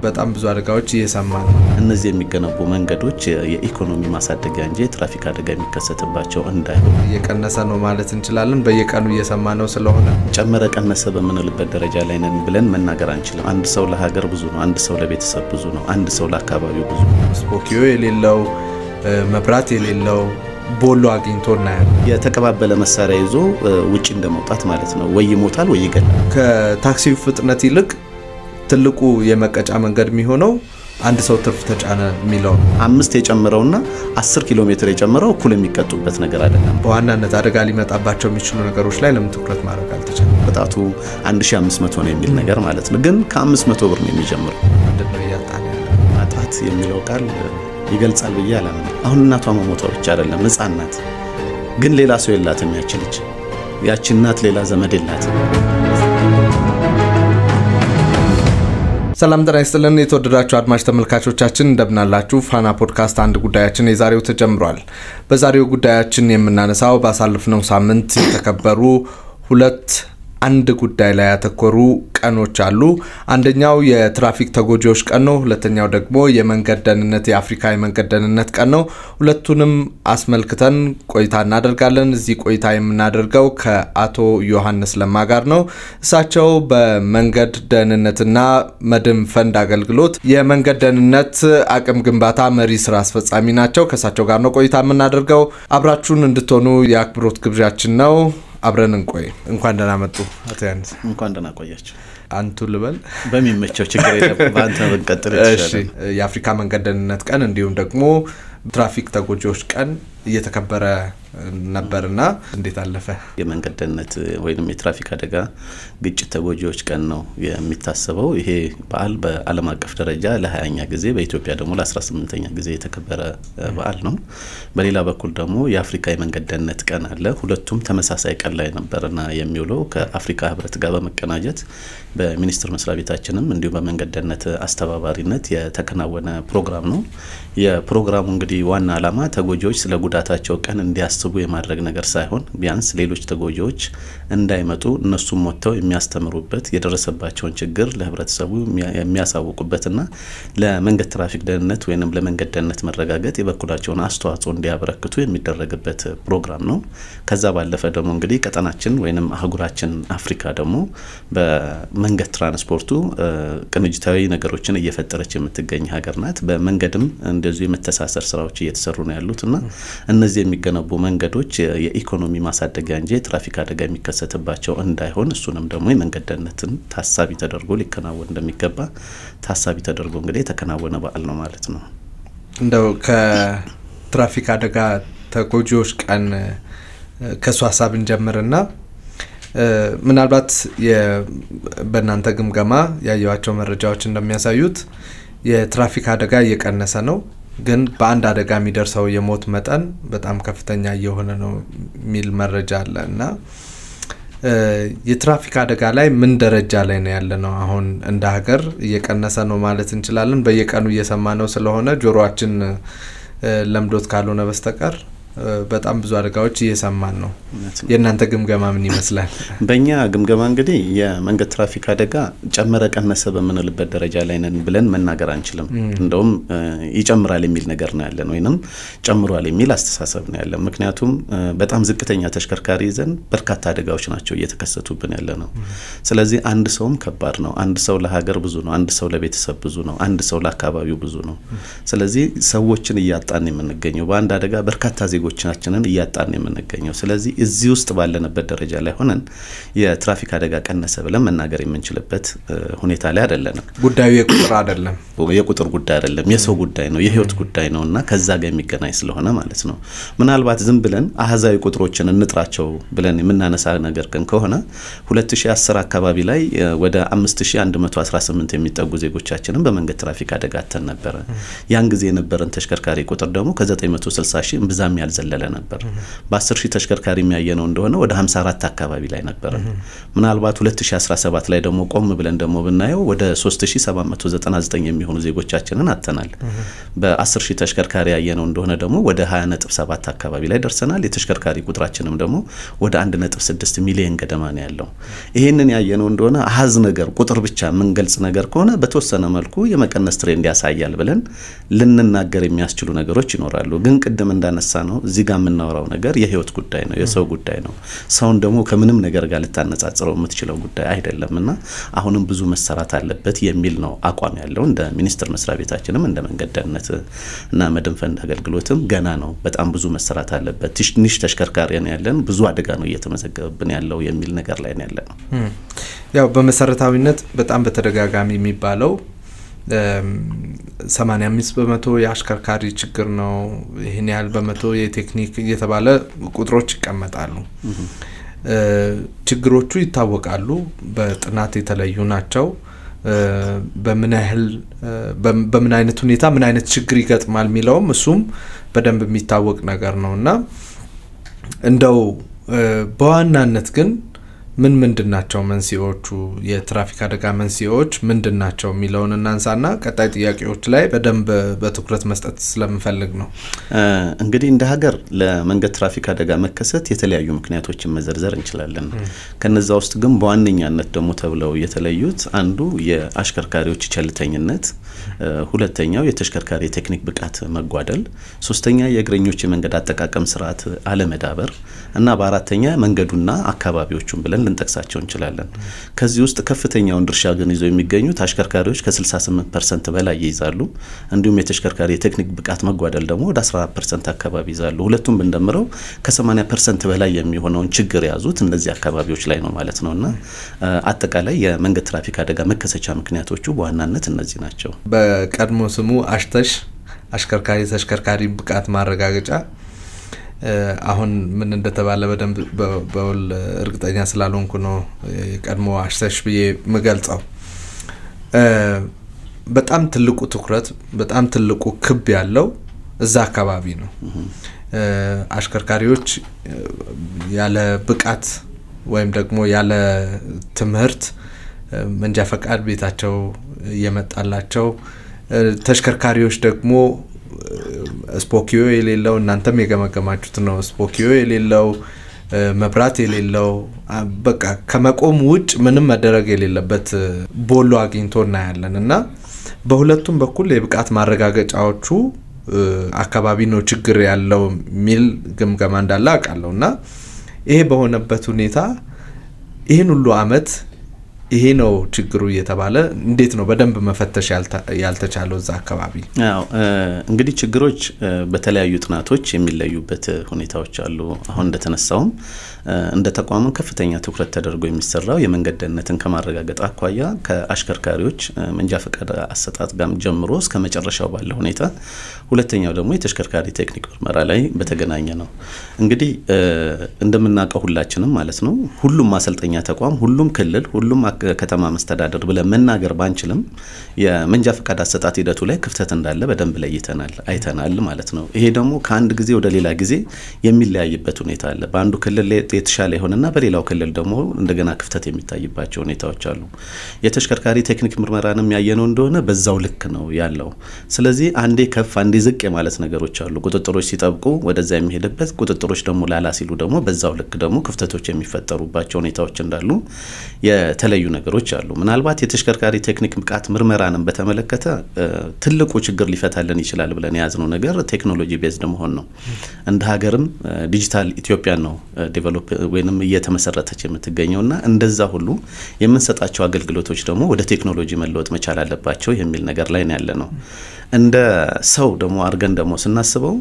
በጣም ብዙ አደጋዎች እየሰማን ነው። እነዚህ የሚገነቡ መንገዶች የኢኮኖሚ ማሳደጊያ እንጂ ትራፊክ አደጋ የሚከሰትባቸው እንዳይሆን እየቀነሰ ነው ማለት እንችላለን። በየቀኑ እየሰማነው ስለሆነ ጨመረ ቀነሰ በመንልበት ደረጃ ላይ ነን ብለን መናገር አንችልም። አንድ ሰው ለሀገር ብዙ ነው፣ አንድ ሰው ለቤተሰብ ብዙ ነው፣ አንድ ሰው ለአካባቢው ብዙ ነው። ስፖኪዮ የሌለው መብራት የሌለው ቦሎ አግኝቶና የተቀባበለ መሳሪያ ይዞ ውጪ እንደመውጣት ማለት ነው። ወይ ይሞታል ወይ ይገላል። ከታክሲው ፍጥነት ይልቅ ትልቁ የመቀጫ መንገድ የሚሆነው አንድ ሰው ትርፍ ተጫነ የሚለው 5 የጨመረውና 10 ኪሎ ሜትር የጨመረው እኩል የሚቀጡበት ነገር አይደለም። በዋናነት አደጋ ሊመጣባቸው የሚችሉ ነገሮች ላይ ለምን ትኩረት ማድረግ አልተቻለም? በጣቱ 1500 ነው የሚል ነገር ማለት ነው። ግን ከ500 ብር ነው የሚጀምረው። ምንድነው ያጣን? ማጣት የሚለው ቃል ይገልጻል ብዬ አላምንም። አሁን እናቷ መሞቷ ብቻ አይደለም፣ ህፃናት ግን ሌላ ሰው የላትም። ያቺ እናት ሌላ ዘመድ የላትም። ሰላም ጤና ይስጥልን የተወደዳችሁ አድማጭ ተመልካቾቻችን እንደምናላችሁ። ፋና ፖድካስት አንድ ጉዳያችን የዛሬው ተጀምሯል። በዛሬው ጉዳያችን የምናነሳው ባሳለፍነው ሳምንት የተከበሩ ሁለት አንድ ጉዳይ ላይ ያተኮሩ ቀኖች አሉ። አንደኛው የትራፊክ ተጎጂዎች ቀን ነው። ሁለተኛው ደግሞ የመንገድ ደህንነት የአፍሪካ የመንገድ ደህንነት ቀን ነው። ሁለቱንም አስመልክተን ቆይታ እናደርጋለን። እዚህ ቆይታ የምናደርገው ከአቶ ዮሐንስ ለማ ጋር ነው። እሳቸው በመንገድ ደህንነትና መድን ፈንድ አገልግሎት የመንገድ ደህንነት አቅም ግንባታ መሪ ስራ አስፈጻሚ ናቸው። ከእሳቸው ጋር ነው ቆይታ የምናደርገው። አብራችሁን እንድትሆኑ የአክብሮት ግብዣችን ነው። አብረን እንቆይ። እንኳን ደህና መጡ አቶ ዮሐንስ። እንኳን ደህና ቆያችሁ። አንቱ ልበል በሚመቸው ችግር የለም። ባንተ በቀጥታ እሺ። የአፍሪካ መንገድ ደህንነት ቀን እንዲሁም ደግሞ ትራፊክ ተጎጂዎች ቀን እየተከበረ ነበርና እንዴት አለፈ? የመንገድ ደህንነት ወይንም የትራፊክ አደጋ ግጭት ተጎጂዎች ቀን ነው የሚታሰበው። ይሄ በዓል በዓለም አቀፍ ደረጃ ለ20ኛ ጊዜ በኢትዮጵያ ደግሞ ለ18ኛ ጊዜ የተከበረ በዓል ነው። በሌላ በኩል ደግሞ የአፍሪካ የመንገድ ደህንነት ቀን አለ። ሁለቱም ተመሳሳይ ቀን ላይ ነበርና የሚውለው ከአፍሪካ ህብረት ጋር በመቀናጀት በሚኒስትር መስሪያ ቤታችንም እንዲሁ በመንገድ ደህንነት አስተባባሪነት የተከናወነ ፕሮግራም ነው። የፕሮግራሙ እንግዲህ ዋና ዓላማ ተጎጂዎች ስለ ጉዳታቸው ቀን እንዲያስቡ የማድረግ ነገር ሳይሆን ቢያንስ ሌሎች ተጎጂዎች እንዳይመጡ እነሱም ወጥተው የሚያስተምሩበት የደረሰባቸውን ችግር ለህብረተሰቡ የሚያሳውቁበትና ለመንገድ ትራፊክ ደህንነት ወይንም ለመንገድ ደህንነት መረጋገጥ የበኩላቸውን አስተዋጽኦ እንዲያበረክቱ የሚደረግበት ፕሮግራም ነው። ከዛ ባለፈ ደግሞ እንግዲህ ቀጠናችን ወይንም አህጉራችን አፍሪካ ደግሞ በመንገድ ትራንስፖርቱ ቅንጅታዊ ነገሮችን እየፈጠረች የምትገኝ ሀገር ናት። በመንገድም እንደዚሁ የመተሳሰር ስራዎች እየተሰሩ ነው ያሉትና እነዚህ የሚገነቡ መንገዶች የኢኮኖሚ ማሳደጊያ እንጂ ትራፊክ አደጋ የሚከሰትባቸው እንዳይሆን እሱንም ደግሞ የመንገድ ደህንነትን ታሳቢ ተደርጎ ሊከናወን እንደሚገባ ታሳቢ ተደርጎ እንግዲህ የተከናወነ በዓል ነው ማለት ነው። እንደው ከትራፊክ አደጋ ተጎጂዎች ቀን ከሱ ሐሳብ እንጀምርና ምናልባት በእናንተ ግምገማ ያያቸው መረጃዎች እንደሚያሳዩት የትራፊክ አደጋ እየቀነሰ ነው፣ ግን በአንድ አደጋ የሚደርሰው የሞት መጠን በጣም ከፍተኛ እየሆነ ነው የሚል መረጃ አለና የትራፊክ አደጋ ላይ ምን ደረጃ ላይ ነው ያለነው? አሁን እንደ ሀገር እየቀነሰ ነው ማለት እንችላለን? በየቀኑ እየሰማነው ስለሆነ ጆሮአችን ለምዶት ካልሆነ በስተቀር በጣም ብዙ አደጋዎች እየሰማን ነው። የእናንተ ግምገማ ምን ይመስላል? በእኛ ግምገማ እንግዲህ የመንገድ ትራፊክ አደጋ ጨመረ ቀነሰ በመንልበት ደረጃ ላይ ነን ብለን መናገር አንችልም። እንደውም ይጨምራል የሚል ነገር ነው ያለን ወይንም ጨምሯል የሚል አስተሳሰብ ነው ያለን። ምክንያቱም በጣም ዝቅተኛ ተሽከርካሪ ይዘን በርካታ አደጋዎች ናቸው እየተከሰቱብን ያለነው። ስለዚህ አንድ ሰውም ከባድ ነው። አንድ ሰው ለሀገር ብዙ ነው፣ አንድ ሰው ለቤተሰብ ብዙ ነው፣ አንድ ሰው ለአካባቢው ብዙ ነው። ስለዚህ ሰዎችን እያጣን የምንገኘው በአንድ አደጋ በርካታ ዜጎቻችንን እያጣን የምንገኘው። ስለዚህ እዚህ ውስጥ ባለንበት ደረጃ ላይ ሆነን የትራፊክ አደጋ ቀነሰ ብለን መናገር የምንችልበት ሁኔታ ላይ አይደለንም። ጉዳዩ የቁጥር አይደለም፣ የቁጥር ጉዳይ አይደለም፣ የሰው ጉዳይ ነው፣ የህይወት ጉዳይ ነውና ከዛ ጋር የሚገናኝ ስለሆነ ማለት ነው። ምናልባት ዝም ብለን አሃዛዊ ቁጥሮችን እንጥራቸው ብለን የምናነሳ ነገር ከሆነ 2010 አካባቢ ላይ ወደ 5118 የሚጠጉ ዜጎቻችንን በመንገድ ትራፊክ አደጋ አተን ነበር። ያን ጊዜ የነበረን ተሽከርካሪ ቁጥር ደግሞ ከ960 ሺህ ብዛም ያል ያልዘለለ ነበር በ10000 ተሽከርካሪ የሚያየነው እንደሆነ ወደ 54 አካባቢ ላይ ነበር ምናልባት 2017 ላይ ደግሞ ቆም ብለን ደግሞ ብናየው ወደ 3799 የሚሆኑ ዜጎቻችንን አጥተናል በ10000 ተሽከርካሪ ያየነው እንደሆነ ደግሞ ወደ 20.7 አካባቢ ላይ ደርሰናል የተሽከርካሪ ቁጥራችንም ደግሞ ወደ 1.6 ሚሊዮን ገደማ ነው ያለው ይሄንን ያየነው እንደሆነ አሃዝ ነገር ቁጥር ብቻ ምን ገልጽ ነገር ከሆነ በተወሰነ መልኩ የመቀነስ ትሬንድ ያሳያል ብለን ልንናገር የሚያስችሉ ነገሮች ይኖራሉ ግን ቅድም እንዳነሳ ነው እዚህ ጋር የምናወራው ነገር የህይወት ጉዳይ ነው የሰው ጉዳይ ነው ሰውን ደግሞ ከምንም ነገር ጋር ልታነጻጽረው የምትችለው ጉዳይ አይደለምና አሁንም ብዙ መሰራት አለበት የሚል ነው አቋም ያለው እንደ ሚኒስትር መስሪያ ቤታችንም እንደ መንገድ ደህንነት እና መድን ፈንድ አገልግሎትም ገና ነው በጣም ብዙ መሰራት አለበት ትንሽ ተሽከርካሪ ነው ያለን ብዙ አደጋ ነው እየተመዘገበብን ያለው የሚል ነገር ላይ ነው ያለው ያው በመሰረታዊነት በጣም በተደጋጋሚ የሚባለው 85% የአሽከርካሪ ችግር ነው ይሄን ያህል በመቶ የቴክኒክ እየተባለ ቁጥሮች ይቀመጣሉ ችግሮቹ ይታወቃሉ በጥናት የተለዩ ናቸው በምን አይነት ሁኔታ ምን አይነት ችግር ይገጥማል ሚለውም እሱም በደንብ የሚታወቅ ነገር ነውና እንደው በዋናነት ግን ምንድናቸው መንስኤዎቹ የትራፊክ አደጋ መንስኤዎች ምንድናቸው ሚለውን እናንሳና ቀጣይ ጥያቄዎች ላይ በደንብ በትኩረት መስጠት ስለምፈልግ ነው እንግዲህ እንደ ሀገር ለመንገድ ትራፊክ አደጋ መከሰት የተለያዩ ምክንያቶችን መዘርዘር እንችላለን ከነዛ ውስጥ ግን በዋነኛነት ደግሞ ተብለው የተለዩት አንዱ የአሽከርካሪዎች ቸልተኝነት ሁለተኛው የተሽከርካሪ ቴክኒክ ብቃት መጓደል ሶስተኛ የእግረኞች የመንገድ አጠቃቀም ስርዓት አለመዳበር እና በአራተኛ መንገዱና አካባቢዎቹን ብለን ልንጠቅሳቸው እንችላለን ከዚህ ውስጥ ከፍተኛውን ድርሻ ግን ይዘው የሚገኙት አሽከርካሪዎች ከ68% በላይ ይይዛሉ እንዲሁም የተሽከርካሪ ቴክኒክ ብቃት መጓደል ደግሞ ወደ 14% አካባቢ ይዛሉ ሁለቱም እንደምረው ከ80% በላይ የሚሆነውን ችግር ያዙት እነዚህ አካባቢዎች ላይ ነው ማለት ነውና አጠቃላይ የመንገድ ትራፊክ አደጋ መከሰቻ ምክንያቶቹ በዋናነት እነዚህ ናቸው በቀድሞ ስሙ አሽከርካሪ ተሽከርካሪ ብቃት ማረጋገጫ አሁን ምን እንደተባለ በደንብ በውል እርግጠኛ ስላልሆንኩ ነው ቀድሞ አሽተሽ ብዬ መገልጻው በጣም ትልቁ ትኩረት በጣም ትልቁ ክብ ያለው እዛ አካባቢ ነው አሽከርካሪዎች ያለ ብቃት ወይም ደግሞ ያለ ትምህርት መንጃ ፈቃድ ቤታቸው የመጣላቸው ተሽከርካሪዎች ደግሞ ስፖኪዮ የሌለው እናንተም የገመገማችሁት ነው ስፖኪዮ የሌለው መብራት የሌለው በቃ ከመቆም ውጭ ምንም መደረግ የሌለበት ቦሎ አግኝቶና ያለንና በሁለቱም በኩል የብቃት ማረጋገጫዎቹ አካባቢ ነው ችግር ያለው ሚል ግምገማ እንዳለ አቃለውና ይሄ በሆነበት ሁኔታ ይሄን ሁሉ አመት ይሄ ነው ችግሩ እየተባለ እንዴት ነው በደንብ መፈተሽ ያልተቻለው እዛ አካባቢ አዎ እንግዲህ ችግሮች በተለያዩ ጥናቶች የሚለዩበት ሁኔታዎች አሉ አሁን እንደተነሳውም እንደ ተቋም ከፍተኛ ትኩረት ተደርጎ የሚሰራው የመንገድ ደህንነትን ከማረጋገጥ አኳያ ከአሽከርካሪዎች መንጃ ፈቃድ አሰጣጥ ጋር ጀምሮ እስከ መጨረሻው ባለው ሁኔታ ሁለተኛው ደግሞ የተሽከርካሪ ቴክኒክ ምርመራ ላይ በተገናኘ ነው እንግዲህ እንደምናውቀው ሁላችንም ማለት ነው ሁሉም ማሰልጠኛ ተቋም ሁሉም ክልል ሁሉም ከተማ መስተዳደር ብለን መናገር ባንችልም የመንጃ ፈቃድ አሰጣጥ ሂደቱ ላይ ክፍተት እንዳለ በደንብ ለይተናል አይተናል ማለት ነው ይሄ ደግሞ ከአንድ ጊዜ ወደ ሌላ ጊዜ የሚለያይበት ሁኔታ አለ በአንዱ ክልል የተሻለ ይሆንና በሌላው ክልል ደግሞ እንደገና ክፍተት የሚታይባቸው ሁኔታዎች አሉ የተሽከርካሪ ቴክኒክ ምርመራንም ያየነው እንደሆነ በዛው ልክ ነው ያለው ስለዚህ አንዴ ከፍ አንዴ ዝቅ ማለት ነገሮች አሉ ቁጥጥሮች ሲጠብቁ ወደዛ የሚሄድበት ቁጥጥሮች ደግሞ ላላ ሲሉ ደግሞ በዛው ልክ ደግሞ ክፍተቶች የሚፈጠሩባቸው ሁኔታዎች እንዳሉ የተለዩ ነገሮች አሉ ምናልባት የተሽከርካሪ ቴክኒክ ብቃት ምርመራንም በተመለከተ ትልቁ ችግር ሊፈታልን ይችላል ብለን ያዝነው ነገር ቴክኖሎጂ ቤዝድ መሆን ነው እንደ ሀገርም ዲጂታል ኢትዮጵያ ነው ዴቨሎፕ ወይንም እየተመሰረተች የምትገኘውና እንደዛ ሁሉ የምንሰጣቸው አገልግሎቶች ደግሞ ወደ ቴክኖሎጂ መለወጥ መቻል አለባቸው የሚል ነገር ላይ ነው ያለነው እንደ ሰው ደግሞ አርገን ደግሞ ስናስበው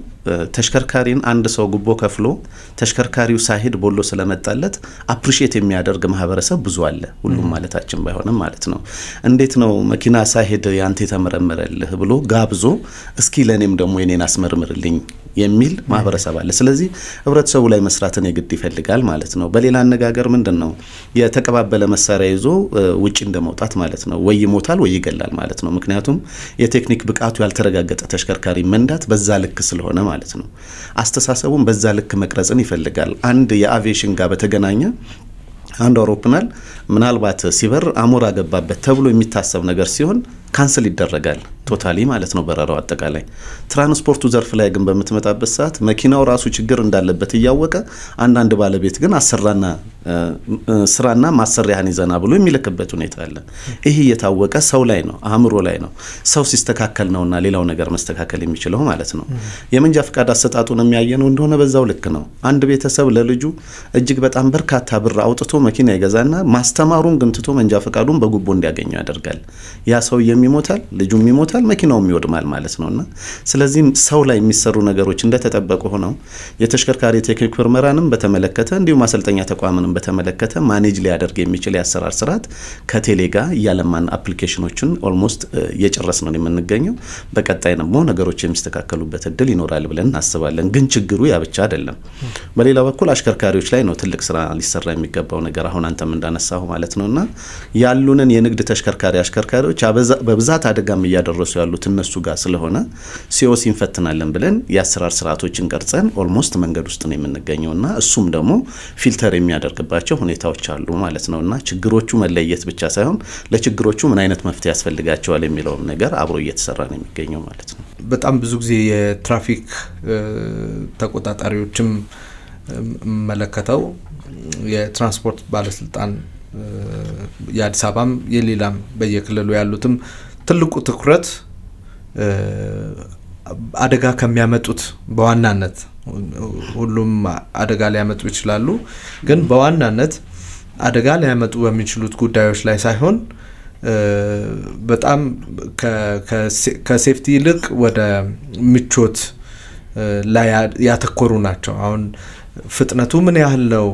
ተሽከርካሪን አንድ ሰው ጉቦ ከፍሎ ተሽከርካሪው ሳይሄድ ቦሎ ስለመጣለት አፕሪሺየት የሚያደርግ ማህበረሰብ ብዙ አለ ሁሉም ማለታችን ባይሆንም ማለት ነው እንዴት ነው መኪና ሳይሄድ ያንተ የተመረመረልህ ብሎ ጋብዞ እስኪ ለኔም ደግሞ የኔን አስመርምርልኝ የሚል ማህበረሰብ አለ ስለዚህ ህብረተሰቡ ላይ መስራትን የግድ ይፈልጋል ማለት ነው በሌላ አነጋገር ምንድነው የተቀባበለ መሳሪያ ይዞ ውጪ እንደመውጣት ማለት ነው ወይ ይሞታል ወይ ይገላል ማለት ነው ምክንያቱም የቴክኒክ ብቃቱ ያልተረጋገጠ ተሽከርካሪ መንዳት በዛ ልክ ስለሆነ ማለት ነው አስተሳሰቡን በዛ ልክ መቅረጽን ይፈልጋል አንድ የአቪዬሽን ጋር በተገናኘ አንድ አውሮፕላን ምናልባት ሲበር አሞራ ገባበት ተብሎ የሚታሰብ ነገር ሲሆን ካንሰል ይደረጋል ቶታሊ ማለት ነው በረራው አጠቃላይ ትራንስፖርቱ ዘርፍ ላይ ግን በመተመጣበት ሰዓት መኪናው ራሱ ችግር እንዳለበት ያወቀ አንድ ባለቤት ግን አሰራና ስራና ማሰሪያን ይዘና ብሎ የሚለከበት ሁኔታ አለ ይሄ የታወቀ ሰው ላይ ነው አእምሮ ላይ ነው ሰው ሲስተካከል ነውና ሌላው ነገር መስተካከል የሚችለው ማለት ነው የመንጃ ፍቃድ አሰጣጡን የሚያየነው እንደሆነ በዛው ልክ ነው አንድ ቤተሰብ ለልጁ እጅግ በጣም በርካታ ብር አውጥቶ መኪና ይገዛና ማስተማሩን ግን ትቶ መንጃ ፍቃዱን በጉቦ እንዲያገኙ ያደርጋል ያ ሰው የሚሞታል ልጁም ይሞታል መኪናውም ይወድማል ማለት ነውና ስለዚህ ሰው ላይ የሚሰሩ ነገሮች እንደተጠበቁ ሆነው የተሽከርካሪ ቴክኒክ ምርመራንም በተመለከተ እንዲሁ ማሰልጠኛ ተቋምንም በተመለከተ ማኔጅ ሊያደርግ የሚችል ያሰራር ስርዓት ከቴሌጋ ያለማን አፕሊኬሽኖችን ኦልሞስት የጨረስነው የምንገኘው በቀጣይ ደግሞ ነገሮች የሚስተካከሉበት እድል ይኖራል ብለን እናስባለን ግን ችግሩ ያ ብቻ አይደለም በሌላ በኩል አሽከርካሪዎች ላይ ነው ትልቅ ስራ ሊሰራ የሚገባው ነገር አሁን አንተም እንዳነሳው ማለት ነውና ያሉንን የንግድ ተሽከርካሪ አሽከርካሪዎች በብዛት አደጋም እያደረሱ ያሉት እነሱ ጋር ስለሆነ ሲኦሲ እንፈትናለን ብለን ያሰራር ስርዓቶችን ቀርጸን ኦልሞስት መንገድ ውስጥ ነው የምንገኘውና እሱም ደግሞ ፊልተር የሚያደርግባቸው ሁኔታዎች አሉ ማለት ነውና ችግሮቹ መለየት ብቻ ሳይሆን ለችግሮቹ ምን አይነት መፍትሄ ያስፈልጋቸዋል የሚለው ነገር አብሮ እየተሰራ ነው የሚገኘው ማለት ነው በጣም ብዙ ጊዜ የትራፊክ ተቆጣጣሪዎችም መለከተው የትራንስፖርት ባለስልጣን የአዲስ አበባም የሌላም በየክልሉ ያሉትም ትልቁ ትኩረት አደጋ ከሚያመጡት በዋናነት ሁሉም አደጋ ሊያመጡ ይችላሉ ግን በዋናነት አደጋ ሊያመጡ በሚችሉት ጉዳዮች ላይ ሳይሆን በጣም ከሴፍቲ ይልቅ ወደ ምቾት ላይ ያተኮሩ ናቸው አሁን ፍጥነቱ ምን ያህል ነው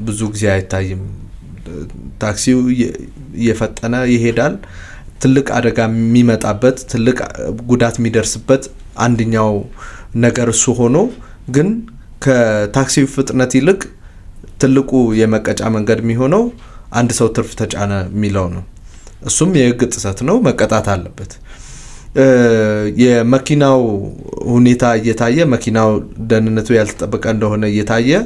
ብዙ ጊዜ አይታይም ታክሲው እየፈጠነ ይሄዳል ትልቅ አደጋ የሚመጣበት ትልቅ ጉዳት የሚደርስበት አንደኛው ነገር እሱ ሆኖ ግን ከታክሲው ፍጥነት ይልቅ ትልቁ የመቀጫ መንገድ የሚሆነው አንድ ሰው ትርፍ ተጫነ የሚለው ነው እሱም የህግ ጥሰት ነው መቀጣት አለበት የመኪናው ሁኔታ እየታየ መኪናው ደህንነቱ ያልተጠበቀ እንደሆነ እየታየ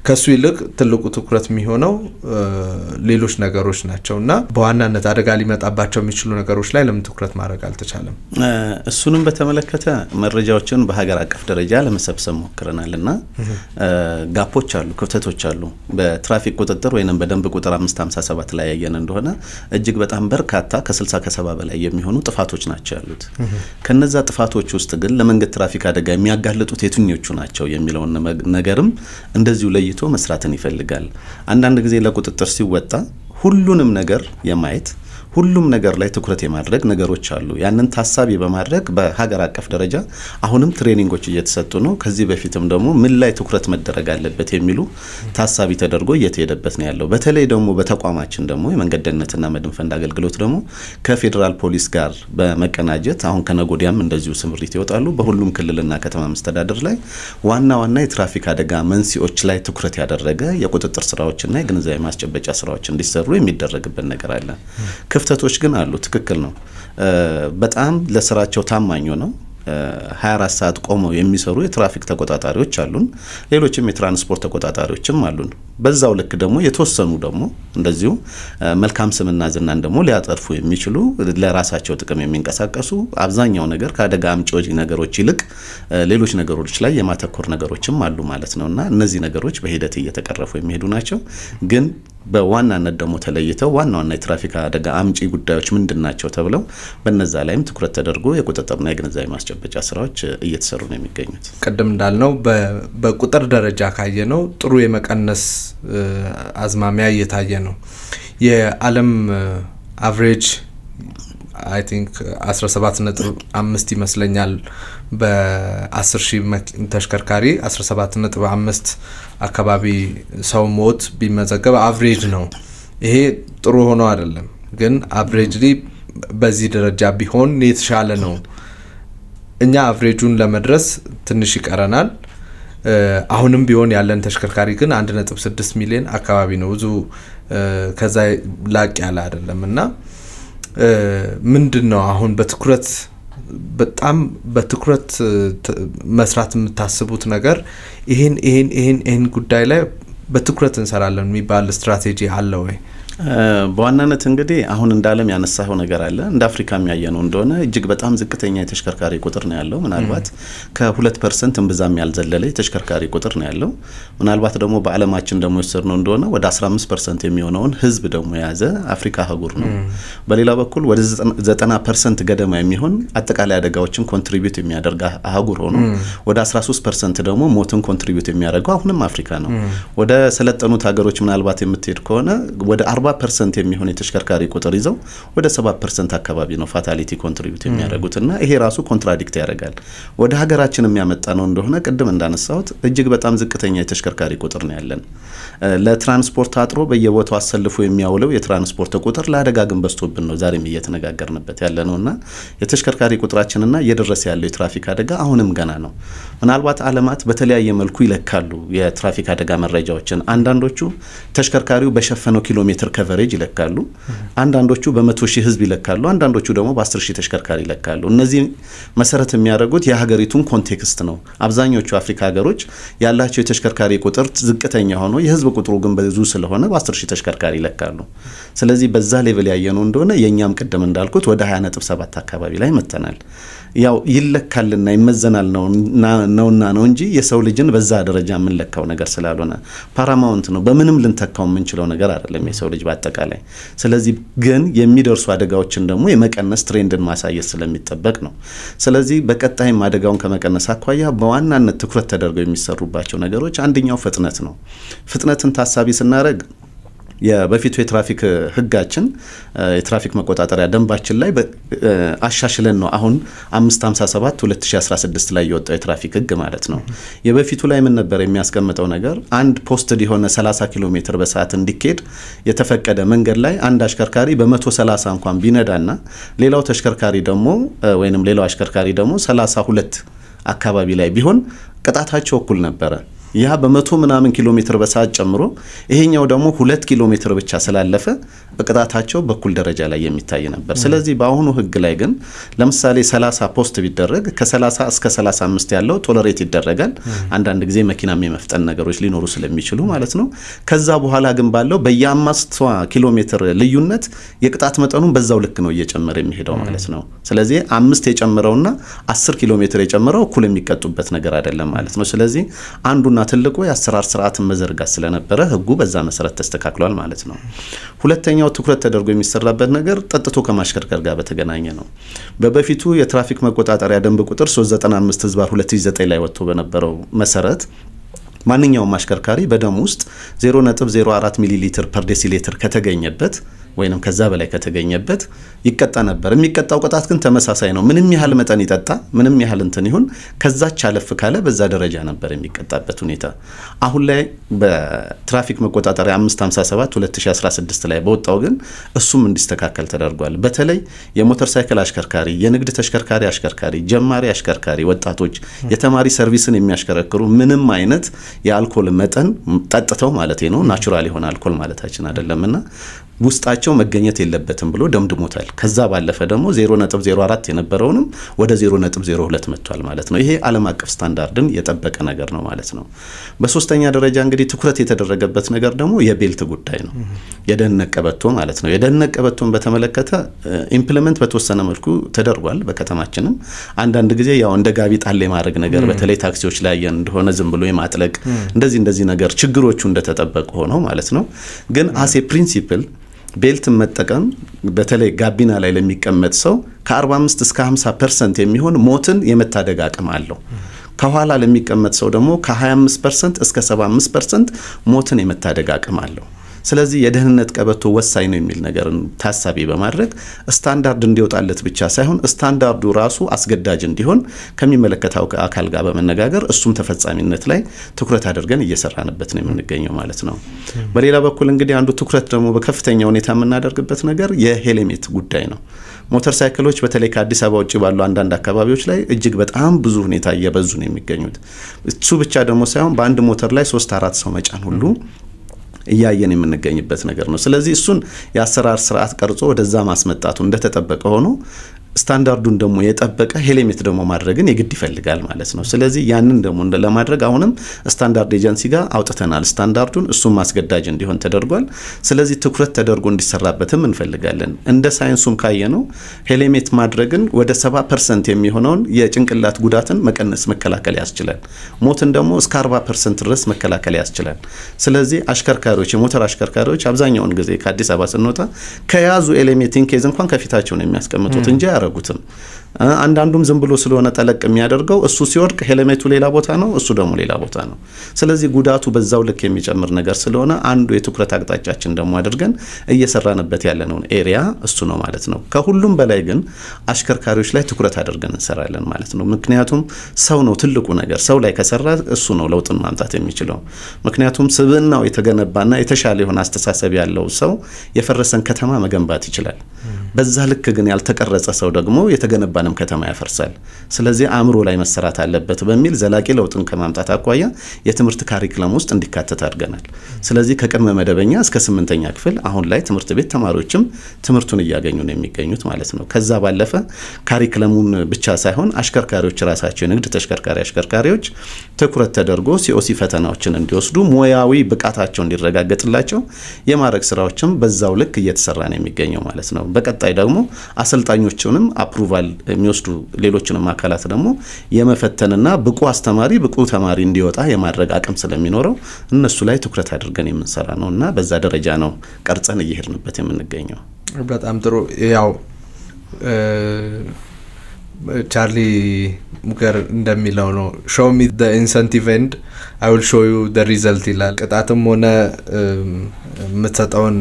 ከሱ ይልቅ ትልቁ ትኩረት የሚሆነው ሌሎች ነገሮች ናቸውና በዋናነት አደጋ ሊመጣባቸው የሚችሉ ነገሮች ላይ ለምን ትኩረት ማድረግ አልተቻለም እሱንም በተመለከተ መረጃዎችን በሀገር አቀፍ ደረጃ ለመሰብሰብ ሞክረናልና ጋፖች አሉ ክፍተቶች አሉ በትራፊክ ቁጥጥር ወይንም በደንብ ቁጥር 557 ላይ ያየን እንደሆነ እጅግ በጣም በርካታ ከ60 ከ70 በላይ የሚሆኑ ጥፋቶች ናቸው ያሉት ከነዛ ጥፋቶች ውስጥ ግን ለመንገድ ትራፊክ አደጋ የሚያጋልጡት የትኞቹ ናቸው የሚለው ነገርም እንደዚሁ ለይቶ መስራትን ይፈልጋል አንዳንድ ጊዜ ለቁጥጥር ሲወጣ ሁሉንም ነገር የማየት ሁሉም ነገር ላይ ትኩረት የማድረግ ነገሮች አሉ ያንን ታሳቢ በማድረግ በሀገር አቀፍ ደረጃ አሁንም ትሬኒንጎች እየተሰጡ ነው ከዚህ በፊትም ደግሞ ምን ላይ ትኩረት መደረግ አለበት የሚሉ ታሳቢ ተደርጎ እየተሄደበት ነው ያለው በተለይ ደግሞ በተቋማችን ደግሞ የመንገድ ደህንነትና መድን ፈንድ አገልግሎት ደግሞ ከፌደራል ፖሊስ ጋር በመቀናጀት አሁን ከነጎዲያም እንደዚሁ ስምሪት ይወጣሉ በሁሉም ክልልና ከተማ መስተዳድር ላይ ዋና የትራፊክ አደጋ መንስኤዎች ላይ ትኩረት ያደረገ የቁጥጥር ስራዎችና የግንዛቤ ማስጨበጫ ስራዎች እንዲሰሩ የሚደረግበት ነገር አለ ክፍተቶች ግን አሉ ትክክል ነው በጣም ለስራቸው ታማኝ ነው 24 ሰዓት ቆመው የሚሰሩ የትራፊክ ተቆጣጣሪዎች አሉን ሌሎችም የትራንስፖርት ተቆጣጣሪዎችም አሉን በዛው ልክ ደግሞ የተወሰኑ ደግሞ እንደዚሁ መልካም ስምና ዝናን ደግሞ ሊያጠርፉ የሚችሉ ለራሳቸው ጥቅም የሚንቀሳቀሱ አብዛኛው ነገር ከአደጋ አምጪዎች ነገሮች ይልቅ ሌሎች ነገሮች ላይ የማተኮር ነገሮችም አሉ ማለት ነውና እነዚህ ነገሮች በሂደት እየተቀረፉ የሚሄዱ ናቸው ግን በዋናነት ደግሞ ተለይተው ዋናው የትራፊክ አደጋ አምጪ ጉዳዮች ምንድናቸው ተብለው በእነዛ ላይም ትኩረት ተደርጎ የቁጥጥርና የግንዛቤ ማስጨበጫ ስራዎች እየተሰሩ ነው የሚገኙት ቀደም እንዳልነው በቁጥር ደረጃ ካየነው ጥሩ የመቀነስ አዝማሚያ እየታየ ነው የዓለም አቨሬጅ I think 17.5 ይመስለኛል በ10000 ተሽከርካሪ 17.5 አካባቢ ሰው ሞት ቢመዘገብ አቨሬጅ ነው ይሄ ጥሩ ሆኖ አይደለም ግን አቨሬጅሊ በዚህ ደረጃ ቢሆን የተሻለ ነው እኛ አቨሬጁን ለመድረስ ትንሽ ይቀረናል አሁንም ቢሆን ያለን ተሽከርካሪ ግን 1.6 ሚሊዮን አካባቢ ነው ብዙ ከዛ ላቅ ያለ አይደለምና ምንድነው አሁን በጣም በትኩረት መስራት የምታስቡት ነገር ይሄን ጉዳይ ላይ በትኩረት እንሰራለን የሚባል ስትራቴጂ አለ ወይ በዋናነት እንግዲህ አሁን እንዳለም ያነሳው ነገር አለ እንደ አፍሪካ የሚያየነው እንደሆነ እጅግ በጣም ዝቅተኛ የተሽከርካሪ ቁጥር ነው ያለው ምናልባት ከ2% እንብዛም ያልዘለለ የተሽከርካሪ ቁጥር ነው ያለው ምናልባት ደግሞ በአለማችን ደግሞ ይሰርነው እንደሆነ ወደ 15% የሚሆነውን ህዝብ ደግሞ ያዘ አፍሪካ አህጉር ነው በሌላ በኩል ወደ 90% ገደማ የሚሆን አጠቃላይ አደጋዎችን ኮንትሪቢዩት የሚያደርግ አህጉር ሆኖ ወደ 13% ደግሞ ሞትን ኮንትሪቢዩት የሚያደርገው አሁንም አፍሪካ ነው ወደ ሰለጠኑት ሀገሮች ምናልባት የምትሄድ ከሆነ ወደ 40% የሚሆን የተሽከርካሪ ቁጥር ይዘው ወደ 7% አካባቢ ነው ፋታሊቲ ኮንትሪቢዩት የሚያደርጉትና ይሄ ራሱ ኮንትራዲክት ያደርጋል ወደ ሀገራችን የሚያመጣ ነው እንደሆነ ቀደም እንዳነሳሁት እጅግ በጣም ዝቅተኛ የተሽከርካሪ ቁጥር ነው ያለን ለትራንስፖርት አጥሮ በየቦታው አሰልፎ የሚያውለው የትራንስፖርት ቁጥር ለአደጋ ግን በስቶብን ነው ዛሬም እየተነጋገርንበት ያለ ነውና የተሽከርካሪ ቁጥራችንና እየደረሰ ያለው የትራፊክ አደጋ አሁንም ገና ነው ምናልባት አለማት በተለያየ መልኩ ይለካሉ የትራፊክ አደጋ መረጃዎችን አንዳንዶቹ ተሽከርካሪው በሸፈነው ኪሎ ሜትር ከቨሬጅ ይለካሉ አንዳንዶቹ በ100,000 ህዝብ ይለካሉ አንዳንዶቹ ደግሞ በ10,000 ተሽከርካሪ ይለካሉ እነዚህ መሰረት የሚያደርጉት የሀገሪቱን ኮንቴክስት ነው አብዛኞቹ አፍሪካ ሀገሮች ያላቸው የተሽከርካሪ ቁጥር ዝቅተኛ ሆኖ የህዝብ ቁጥሩ ግን ብዙ ስለሆነ በ10,000 ተሽከርካሪ ይለካሉ ስለዚህ በዛ ሌቭል ያየነው እንደሆነ የኛም ቀደም እንዳልኩት ወደ 20.7 አካባቢ ላይ መተናል ያው ይለካልና ይመዘናል ነውና ነው እንጂ የሰው ልጅን በዛ ደረጃ ምን ለካው ነገር ስላልሆነ ፓራማውንት ነው በምንም ልንተካው የምንችለው ነገር አይደለም የሰው ልጅ በአጠቃላይ ስለዚህ ግን የሚደርሱ አደጋዎችን ደግሞ የመቀነስ ትሬንድን ማሳየት ስለሚጠበቅ ነው ስለዚህ በቀጣይም አደጋውን ከመቀነስ አኳያ በዋናነት ትኩረት ተደርገው የሚሰሩባቸው ነገሮች አንደኛው ፍጥነት ነው ፍጥነትን ታሳቢ ስናደርግ የበፊቱ የትራፊክ ህጋችን የትራፊክ መቆጣጠሪያ ደንባችን ላይ አሻሽለን ነው አሁን 557 2016 ላይ የወጣው የትራፊክ ህግ ማለት ነው የበፊቱ ላይ ምን ነበር የሚያስቀምጠው ነገር አንድ ፖስትድ የሆነ 30 ኪሎ ሜትር በሰዓት እንዲኬድ የተፈቀደ መንገድ ላይ አንድ አሽከርካሪ በ130 እንኳን ቢነዳና ሌላው ተሽከርካሪ ደግሞ ወይንም ሌላው አሽከርካሪ ደግሞ 32 አካባቢ ላይ ቢሆን ቅጣታቸው እኩል ነበር ያ በ100 ምናምን ኪሎ ሜትር በሰዓት ጨምሮ ይሄኛው ደግሞ 2 ኪሎ ሜትር ብቻ ስላለፈ በቅጣታቸው በኩል ደረጃ ላይ የሚታይ ነበር ስለዚህ በአሁኑ ህግ ላይ ግን ለምሳሌ 30 ፖስት ቢደረግ ከ30 እስከ 35 ያለው ቶለሬት ይደረጋል አንዳንድ ጊዜ መኪናም የመፍጠን ነገሮች ሊኖሩ ስለሚችሉ ማለት ነው ከዛ በኋላ ግን ባለው በየ5 ኪሎ ሜትር ልዩነት የቅጣት መጠኑን በዛው ልክ ነው እየጨመረ የሚሄደው ማለት ነው ስለዚህ 5 የጨመረውና 10 ኪሎ ሜትር የጨመረው እኩል የሚቀጡበት ነገር አይደለም ማለት ነው ስለዚህ አንዱና ትልቁ የአሰራር ስርዓትን መዘርጋት ስለነበረ ህጉ በዛ መሰረት ተስተካክሏል ማለት ነው ሁለተኛው ትኩረት ተደርጎ የሚሰራበት ነገር ጠጥቶ ከማሽከርከር ጋር በተገናኘ ነው በበፊቱ የትራፊክ መቆጣጠሪያ ደንብ ቁጥር 395/2009 ላይ ወጥቶ በነበረው መሰረት ማንኛውም አሽከርካሪ በደም ውስጥ 0.04 ሚሊ ሊትር ፐር ዴሲሊትር ከተገኘበት ወይንም ከዛ በላይ ከተገኘበት ይቀጣ ነበር የሚቀጣው ቅጣት ግን ተመሳሳይ ነው ምንም ያህል መጠን ይጠጣ ምንም ያህል እንትን ይሁን ከዛች አለፍ ካለ በዛ ደረጃ ነበር የሚቀጣበት ሁኔታ አሁን ላይ በትራፊክ መቆጣጠሪያ 557/2016 ላይ በወጣው ግን እሱም እንዲስተካከል ተደርጓል በተለይ የሞተር ሳይክል አሽከርካሪ የንግድ ተሽከርካሪ አሽከርካሪ ጀማሪ አሽከርካሪ ወጣቶች የተማሪ ሰርቪስን የሚያሽከረክሩ ምንም አይነት የአልኮል መጠን ጠጥተው ማለት ነው ናቹራል የሆነ አልኮል ማለታችን አይደለምና ውስጣቸው መገኘት የለበትም ብሎ ደምድሞታል ከዛ ባለፈ ደግሞ 0.04 የነበረውንም ወደ 0.02 መጥቷል ማለት ነው ይሄ ዓለም አቀፍ ስታንዳርድን የጠበቀ ነገር ነው ማለት ነው በሶስተኛ ደረጃ እንግዲህ ትኩረት የተደረገበት ነገር ደግሞ የቤልት ጉዳይ ነው የደህንነት ቀበቶ ማለት ነው የደህንነት ቀበቶን በተመለከተ ኢምፕሊመንት በተወሰነ መልኩ ተደርጓል በከተማችንም አንዳንድ ጊዜ ያው እንደ ጋቢ ጣል የማድረግ ነገር በተለይ ታክሲዎች ላይ እንደሆነ ዝም ብሎ የማጥለቅ እንደዚህ ነገር ችግሮቹ እንደተጠበቁ ሆነው ማለት ነው ግን አሴ ፕሪንሲፕል ቤልት መጠቀም በተለይ ጋቢና ላይ ለሚቀመጥ ሰው ከ45 እስከ 50% የሚሆን ሞትን የመታደግ አቅም አለው ከኋላ ለሚቀመጥ ሰው ደግሞ ከ25% እስከ 75% ሞትን የመታደግ አቅም አለው ስለዚህ የደህንነት ቀበቶ ወሳኝ ነው የሚል ነገርን ታሳቢ በማድረግ ስታንዳርድ እንዲወጣለት ብቻ ሳይሆን ስታንዳርዱ ራሱ አስገዳጅ እንዲሆን ከሚመለከተው አካል ጋር በመነጋገር እሱም ተፈጻሚነት ላይ ትኩረት አድርገን እየሰራንበት ነው የምንገኘው ማለት ነው። በሌላ በኩል እንግዲህ አንዱ ትኩረት ደግሞ በከፍተኛ ሁኔታ የምናደርግበት ነገር የሄልሜት ጉዳይ ነው። ሞተር ሳይክሎች በተለይ ከአዲስ አበባ ውጪ ባሉ አንዳንድ አካባቢዎች ላይ እጅግ በጣም ብዙ ሁኔታ እየበዙ ነው የሚገኙት። እሱ ብቻ ደግሞ ሳይሆን በአንድ ሞተር ላይ 3-4 ሰው መጫን ሁሉ እያየን የምንገኝበት ነገር ነው። ስለዚህ እሱን የአሰራር ስርዓት ቀርጾ ወደዛ ማስመጣቱ እንደተጠበቀ ሆኖ ስታንዳርዱን ደግሞ የጠበቀ ሄልሜት ደግሞ ማድረግን የግድ ይፈልጋል ማለት ነው። ስለዚህ ያንን ደግሞ ለማድረግ አሁንም ስታንዳርድ ኤጀንሲ ጋር አውጥተናል ስታንዳርዱን፣ እሱም ማስገዳጅ እንዲሆን ተደርጓል። ስለዚህ ትኩረት ተደርጎ እንዲሰራበትም እንፈልጋለን። እንደ ሳይንሱም ካየነው ሄልሜት ማድረግን ወደ 70% የሚሆነውን የጭንቅላት ጉዳትን መከላከል ያስችላል። ሞትን ደግሞ እስከ 40% ድረስ መከላከል ያስችላል። ስለዚህ አሽከርካሪዎች የሞተር አሽከርካሪዎች አብዛኛውን ጊዜ ከአዲስ አበባ ስንወጣ ከያዙ ሄልሜቲንግ ኬዝ እንኳን ከፊታቸው ነው የሚያስቀምጡት እንጂ ያረጉትም አንዳንዱም ዝም ብሎ ስለሆነ ጠለቅ የሚያደርገው እሱ ሲወድቅ ሄልሜቱ ሌላ ቦታ ነው፣ እሱ ደግሞ ሌላ ቦታ ነው። ስለዚህ ጉዳቱ በዛው ልክ የሚጨምር ነገር ስለሆነ አንዱ የትኩረት አቅጣጫችን ደግሞ አድርገን እየሰራንበት ያለነው ኤሪያ እሱ ነው ማለት ነው። ከሁሉም በላይ ግን አሽከርካሪዎች ላይ ትኩረት አድርገን እንሰራለን ማለት ነው። ምክንያቱም ሰው ነው ትልቁ ነገር። ሰው ላይ ከሰራ እሱ ነው ለውጥን ማምጣት የሚችለው። ምክንያቱም ስብዕናው የተገነባና የተሻለ የሆነ አስተሳሰብ ያለው ሰው የፈረሰን ከተማ መገንባት ይችላል። በዛ ልክ ግን ያልተቀረጸ ሰው ደግሞ የተገነባንም ከተማ ያፈርሳል። ስለዚህ አእምሮ ላይ መሰራት አለበት በሚል ዘላቂ ለውጥን ከማምጣት አኳያ የትምህርት ካሪክለም ውስጥ እንዲካተት አድርገናል። ስለዚህ ከቅድመ መደበኛ እስከ 8ኛ ክፍል አሁን ላይ ትምህርት ቤት ተማሪዎችም ትምህርቱን እያገኙ ነው የሚገኙት ማለት ነው። ከዛ ባለፈ ካሪክለሙን ብቻ ሳይሆን አሽከርካሪዎች ራሳቸው የንግድ ተሽከርካሪ አሽከርካሪዎች ትኩረት ተደርጎ ሲኦሲ ፈተናዎችን እንዲወስዱ ሙያዊ ብቃታቸው እንዲረጋገጥላቸው የማድረግ ስራዎችም በዛው ልክ እየተሰራ ነው የሚገኘው ማለት ነው። በቀጣይ ደግሞ አሰልጣኞችንም አፕሩቫል የሚወስዱ ሌሎችንም አካላት ደግሞ የመፈተንና ብቁ አስተማሪ ብቁ ተማሪ እንዲወጣ የማድረግ አቅም ስለሚኖረው እነሱ ላይ ትኩረት አድርገን የምንሰራ ነውና በዛ ደረጃ ነው ቀርጸን እየሄድንበት የምንገኘው። በጣም ጥሩ። ያው ቻርሊ ሙከር እንደሚለው ነው show me the incentive and I will show you the result ይላል። ቅጣትም ሆነ የምትሰጠውን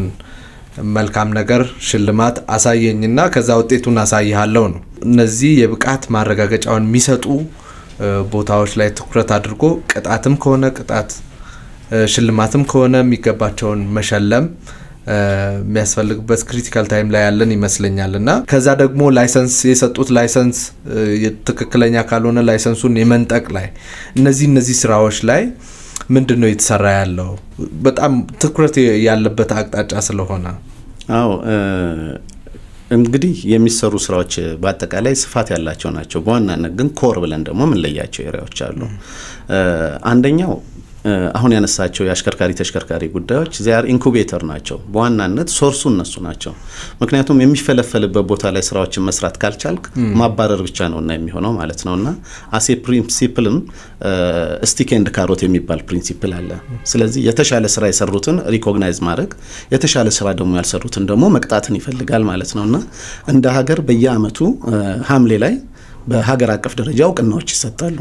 መልካም ነገር ሽልማት አሳየኝና ከዛ ውጤቱን አሳይሃለሁ ነው። እነዚህ የብቃት ማረጋገጫውን የሚሰጡ ቦታዎች ላይ ትኩረት አድርጎ ቅጣትም ከሆነ ቅጣት ሽልማትም ከሆነ የሚገባቸውን መሸለም የሚያስፈልግበት ክሪቲካል ታይም ላይ ያለን ይመስለኛልና ከዛ ደግሞ ላይሰንስ የሰጡት ላይሰንስ ትክክለኛ ካልሆነ ላይሰንሱን የመንጠቅ ላይ እነዚህ ስራዎች ላይ ምንድነው የተሰራ ያለው? በጣም ትኩረት ያለበት አቅጣጫ ስለሆነ አዎ እንግዲህ የሚሰሩ ስራዎች በአጠቃላይ ስፋት ያላቸው ናቸው። በዋናነት ግን ኮር ብለን ደግሞ ምን ለያቸው ኤሪያዎች አሉ። አንደኛው አሁን ያነሳቸው የአሽከርካሪ ተሽከርካሪ ጉዳዮች ዚያር ኢንኩቤተር ናቸው። በዋናነት ሶርሱ እነሱ ናቸው። ምክንያቱም የሚፈለፈልበት ቦታ ላይ ስራዎችን መስራት ካልቻልክ ማባረር ብቻ ነውና የሚሆነው ማለት ነውና አሴ ፕሪንሲፕልም ስቲክ ኤንድ ካሮት የሚባል ፕሪንሲፕል አለ። ስለዚህ የተሻለ ስራ የሰሩትን ሪኮግናይዝ ማድረግ የተሻለ ስራ ደግሞ ያልሰሩትን ደግሞ መቅጣትን ይፈልጋል ማለት ነውና እንደ ሀገር በየአመቱ ሐምሌ ላይ በሀገር አቀፍ ደረጃ እውቅናዎች ይሰጣሉ።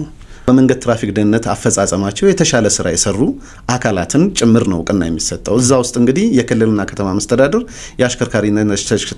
በመንገድ ትራፊክ ደህንነት አፈጻጸማቸው የተሻለ ስራ የሰሩ አካላትን ጭምር ነው እውቅና የሚሰጠው። እዛ ውስጥ እንግዲህ የክልልና ከተማ መስተዳድር የአሽከርካሪና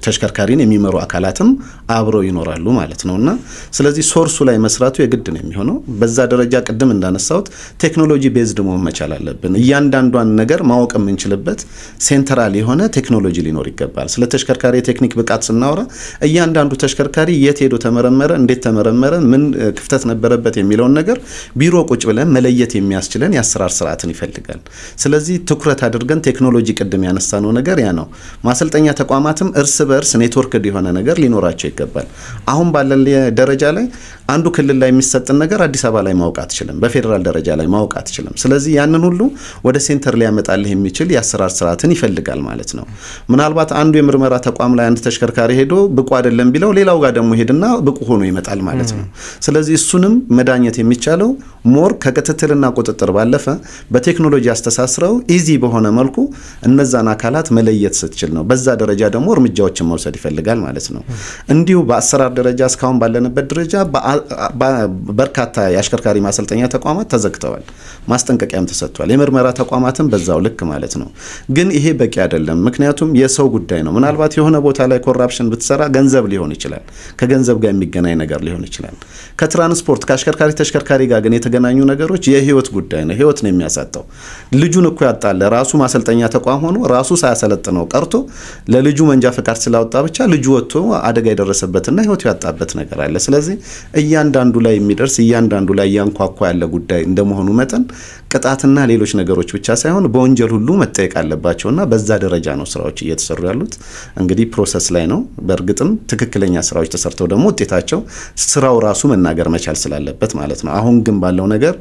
ተሽከርካሪን የሚመሩ አካላትም አብረው ይኖራሉ ማለት ነውና ስለዚህ ሶርሱ ላይ መስራቱ የግድ ነው የሚሆነው። በዛ ደረጃ ቅድም እንዳነሳሁት ቴክኖሎጂ ቤዝድ መሆን መቻል አለብን። እያንዳንዷን ነገር ማወቅ የምንችልበት ሴንትራል የሆነ ቴክኖሎጂ ሊኖር ይገባል። ስለ ተሽከርካሪ ቴክኒክ ብቃት ስናወራ እያንዳንዱ ተሽከርካሪ የት ሄዶ ተመረመረ፣ እንዴት ተመረመረ፣ ምን ክፍተት ነበረበት የሚለውን ነገር ቢሮ ቁጭ ብለን መለየት የሚያስችለን የአሰራር ስርዓትን ይፈልጋል። ስለዚህ ትኩረት አድርገን ቴክኖሎጂ ቅድም ያነሳነው ነገር ያ ነው። ማሰልጠኛ ተቋማትም እርስ በርስ ኔትወርክ የሆነ ነገር ሊኖራቸው ይገባል። አሁን ባለን ደረጃ ላይ አንዱ ክልል ላይ የሚሰጥን ነገር አዲስ አበባ ላይ ማውቃት ይችላል፣ በፌደራል ደረጃ ላይ ማውቃት ይችላል። ስለዚህ ያንን ሁሉ ወደ ሴንተር ሊያመጣልህ የሚችል የአሰራር ስርዓትን ይፈልጋል ማለት ነው። ምናልባት አንዱ የምርመራ ተቋም ላይ አንድ ተሽከርካሪ ሄዶ ብቁ አይደለም ቢለው ሌላው ጋር ደግሞ ሄድና ብቁ ሆኖ ይመጣል ማለት ነው። ስለዚህ እሱንም መዳኘት የሚቻል የሚቻለው ሞር ከክትትልና ቁጥጥር ባለፈ በቴክኖሎጂ አስተሳስረው ኢዚ በሆነ መልኩ እነዛን አካላት መለየት ስትችል ነው። በዛ ደረጃ ደግሞ እርምጃዎችን መውሰድ ይፈልጋል ማለት ነው። እንዲሁ በአሰራር ደረጃ እስካሁን ባለንበት ደረጃ በርካታ የአሽከርካሪ ማሰልጠኛ ተቋማት ተዘግተዋል፣ ማስጠንቀቂያም ተሰጥቷል። የምርመራ ተቋማትም በዛው ልክ ማለት ነው። ግን ይሄ በቂ አይደለም። ምክንያቱም የሰው ጉዳይ ነው። ምናልባት የሆነ ቦታ ላይ ኮራፕሽን ብትሰራ ገንዘብ ሊሆን ይችላል፣ ከገንዘብ ጋር የሚገናኝ ነገር ሊሆን ይችላል። ከትራንስፖርት ከአሽከርካሪ ተሽከርካሪ ጋር ግን የተገናኙ ነገሮች የህይወት ጉዳይ ነው። ህይወት ነው የሚያሳጣው። ልጁን እኮ ያጣለ ራሱ ማሰልጠኛ ተቋም ሆኖ ራሱ ሳያሰለጥነው ቀርቶ ለልጁ መንጃ ፈቃድ ስላወጣ ብቻ ልጁ ወጥቶ አደጋ የደረሰበትና ህይወቱ ያጣበት ነገር አለ። ስለዚህ እያንዳንዱ ላይ የሚደርስ እያንዳንዱ ላይ ያንኳኳ ያለ ጉዳይ እንደመሆኑ መጠን ቅጣትና ሌሎች ነገሮች ብቻ ሳይሆን በወንጀል ሁሉ መጠየቅ አለባቸውና በዛ ደረጃ ነው ስራዎች እየተሰሩ ያሉት። እንግዲህ ፕሮሰስ ላይ ነው። በእርግጥም ትክክለኛ ስራዎች ተሰርተው ደግሞ ውጤታቸው ስራው ራሱ መናገር መቻል ስላለበት ማለት ነው። አሁን ግን ባለው ነገር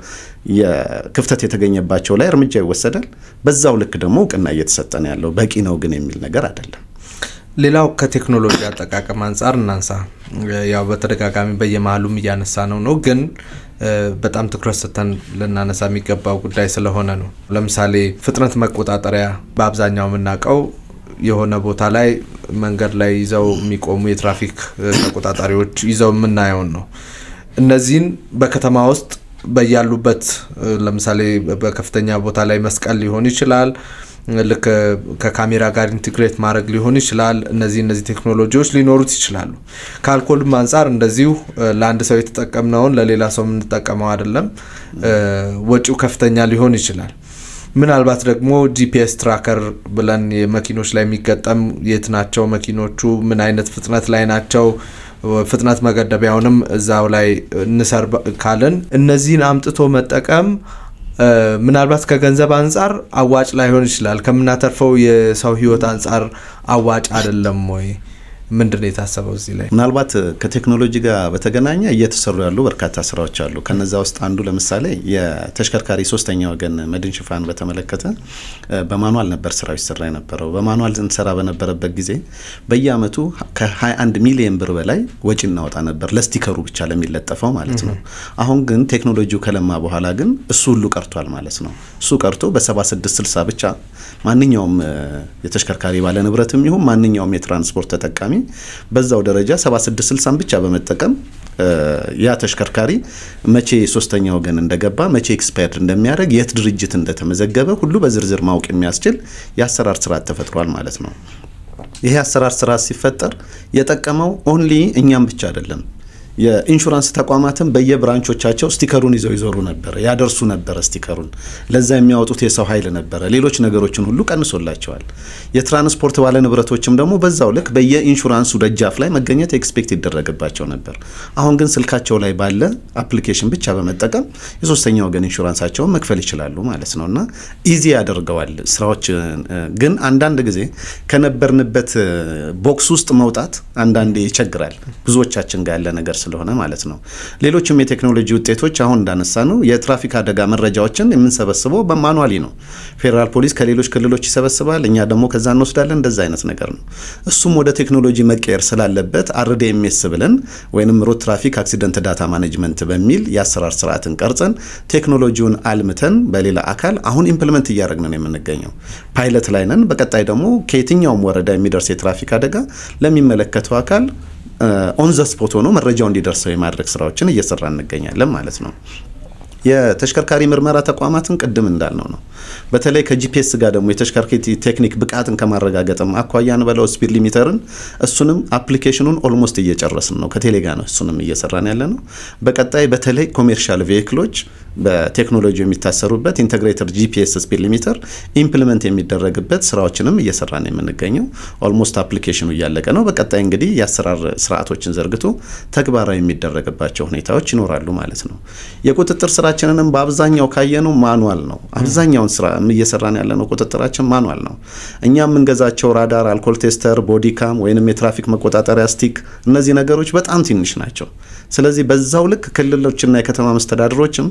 የክፍተት የተገኘባቸው ላይ እርምጃ ይወሰዳል። በዛው ልክ ደግሞ እውቅና እየተሰጠ ነው ያለው። በቂ ነው ግን የሚል ነገር አይደለም። ሌላው ከቴክኖሎጂ አጠቃቀም አንፃር እናንሳ። ያው በተደጋጋሚ በየመሃሉም እያነሳ ነው ግን በጣም ትኩረት ሰጥተን ልናነሳ የሚገባው ጉዳይ ስለሆነ ነው። ለምሳሌ ፍጥነት መቆጣጠሪያ በአብዛኛው የምናውቀው የሆነ ቦታ ላይ መንገድ ላይ ይዘው የሚቆሙ የትራፊክ ተቆጣጣሪዎች ይዘው የምናየውን ነው። እነዚህን በከተማ ውስጥ በያሉበት ለምሳሌ በከፍተኛ ቦታ ላይ መስቀል ሊሆን ይችላል፣ ልክ ከካሜራ ጋር ኢንቲግሬት ማድረግ ሊሆን ይችላል። እነዚህ ቴክኖሎጂዎች ሊኖሩት ይችላሉ። ከአልኮልም አንፃር እንደዚሁ ለአንድ ሰው የተጠቀምነውን ለሌላ ሰው የምንጠቀመው አይደለም፣ ወጪው ከፍተኛ ሊሆን ይችላል። ምናልባት ደግሞ ጂፒኤስ ትራከር ብለን የመኪኖች ላይ የሚገጠም የት ናቸው መኪኖቹ፣ ምን አይነት ፍጥነት ላይ ናቸው፣ ፍጥነት መገደቢያውንም እዛው ላይ እንሰር ካለን እነዚህን አምጥቶ መጠቀም ምናልባት ከገንዘብ አንፃር አዋጭ ላይሆን ይችላል። ከምናተርፈው የሰው ህይወት አንፃር አዋጭ አይደለም ወይ? ምንድነው የታሰበው እዚህ ላይ? ምናልባት ከቴክኖሎጂ ጋር በተገናኘ እየተሰሩ ያሉ በርካታ ስራዎች አሉ። ከነዛ ውስጥ አንዱ ለምሳሌ የተሽከርካሪ ሶስተኛ ወገን መድን ሽፋን በተመለከተ በማኑዋል ነበር ስራው ይሰራ የነበረው። በማኑዋል እንሰራ በነበረበት ጊዜ በየአመቱ ከ21 ሚሊዮን ብር በላይ ወጪ እናወጣ ነበር ለስቲከሩ ብቻ ለሚለጠፈው ማለት ነው። አሁን ግን ቴክኖሎጂው ከለማ በኋላ ግን እሱ ሁሉ ቀርቷል ማለት ነው። እሱ ቀርቶ በ7660 ብቻ ማንኛውም የተሽከርካሪ ባለ ንብረትም ይሁን ማንኛውም የትራንስፖርት ተጠቃሚ በዛው ደረጃ 7660 ብቻ በመጠቀም ያ ተሽከርካሪ መቼ ሶስተኛ ወገን እንደገባ መቼ ኤክስፓየርድ እንደሚያደርግ የት ድርጅት እንደተመዘገበ ሁሉ በዝርዝር ማወቅ የሚያስችል የአሰራር ስርዓት ተፈጥሯል ማለት ነው። ይሄ አሰራር ስርዓት ሲፈጠር የጠቀመው ኦንሊ እኛም ብቻ አይደለም። የኢንሹራንስ ተቋማትም በየብራንቾቻቸው ስቲከሩን ይዘው ይዞሩ ነበር፣ ያደርሱ ነበር ስቲከሩን። ለዛ የሚያወጡት የሰው ኃይል ነበር። ሌሎች ነገሮችን ሁሉ ቀንሶላቸዋል። የትራንስፖርት ባለ ንብረቶችም ደግሞ በዛው ልክ በየኢንሹራንሱ ደጃፍ ላይ መገኘት ኤክስፔክት ይደረግባቸው ነበር። አሁን ግን ስልካቸው ላይ ባለ አፕሊኬሽን ብቻ በመጠቀም የሶስተኛ ወገን ኢንሹራንሳቸውን መክፈል ይችላሉ ማለት ነውና ኢዚ ያደርገዋል ስራዎች። ግን አንዳንድ ጊዜ ከነበርንበት ቦክስ ውስጥ መውጣት አንዳንዴ ይቸግራል፣ ብዙዎቻችን ጋር ያለ ነገር ስለሆነ ማለት ነው። ሌሎችም የቴክኖሎጂ ውጤቶች አሁን እንዳነሳ ነው የትራፊክ አደጋ መረጃዎችን የምንሰበስበው በማኑዋሊ ነው። ፌደራል ፖሊስ ከሌሎች ክልሎች ይሰበስባል፣ እኛ ደግሞ ከዛ እንወስዳለን። እንደዛ አይነት ነገር ነው። እሱም ወደ ቴክኖሎጂ መቀየር ስላለበት አርዲኤምኤስ ብለን ወይንም ሮድ ትራፊክ አክሲደንት ዳታ ማኔጅመንት በሚል የአሰራር ስርዓትን ቀርጸን ቴክኖሎጂውን አልምተን በሌላ አካል አሁን ኢምፕሊመንት እያደረግን ነው የምንገኘው። ፓይለት ላይ ነን። በቀጣይ ደግሞ ከየትኛውም ወረዳ የሚደርስ የትራፊክ አደጋ ለሚመለከተው አካል ኦን ዘ ስፖት ሆኖ መረጃው እንዲደርሰው የማድረግ ስራዎችን እየሰራ እንገኛለን ማለት ነው። የተሽከርካሪ ምርመራ ተቋማትን ቅድም እንዳልነው ነው። በተለይ ከጂፒኤስ ጋር ደግሞ የተሽከርካሪ ቴክኒክ ብቃትን ከማረጋገጥም አኳያን በለው ስፒድ ሊሚተርን እሱንም አፕሊኬሽኑን ኦልሞስት እየጨረስን ነው። ከቴሌ ጋር ነው እሱንም እየሰራን ያለ ነው። በቀጣይ በተለይ ኮሜርሻል ቬሂክሎች በቴክኖሎጂ የሚታሰሩበት ኢንተግሬተድ ጂፒኤስ ስፒድ ሊሚተር ኢምፕሊመንት የሚደረግበት ስራዎችንም እየሰራን የምንገኘው ኦልሞስት አፕሊኬሽኑ እያለቀ ነው። በቀጣይ እንግዲህ የአሰራር ስርዓቶችን ዘርግቶ ተግባራዊ የሚደረግባቸው ሁኔታዎች ይኖራሉ ማለት ነው። የቁጥጥር ስራ ቁጥጥራችንንም በአብዛኛው ካየነው ማኑዋል ነው አብዛኛውን ስራ እየሰራን ያለነው ቁጥጥራችን ማኑዋል ነው እኛ የምንገዛቸው ራዳር አልኮል ቴስተር ቦዲካም ወይንም የትራፊክ መቆጣጠሪያ ስቲክ እነዚህ ነገሮች በጣም ትንሽ ናቸው ስለዚህ በዛው ልክ ክልሎችና የከተማ መስተዳድሮችም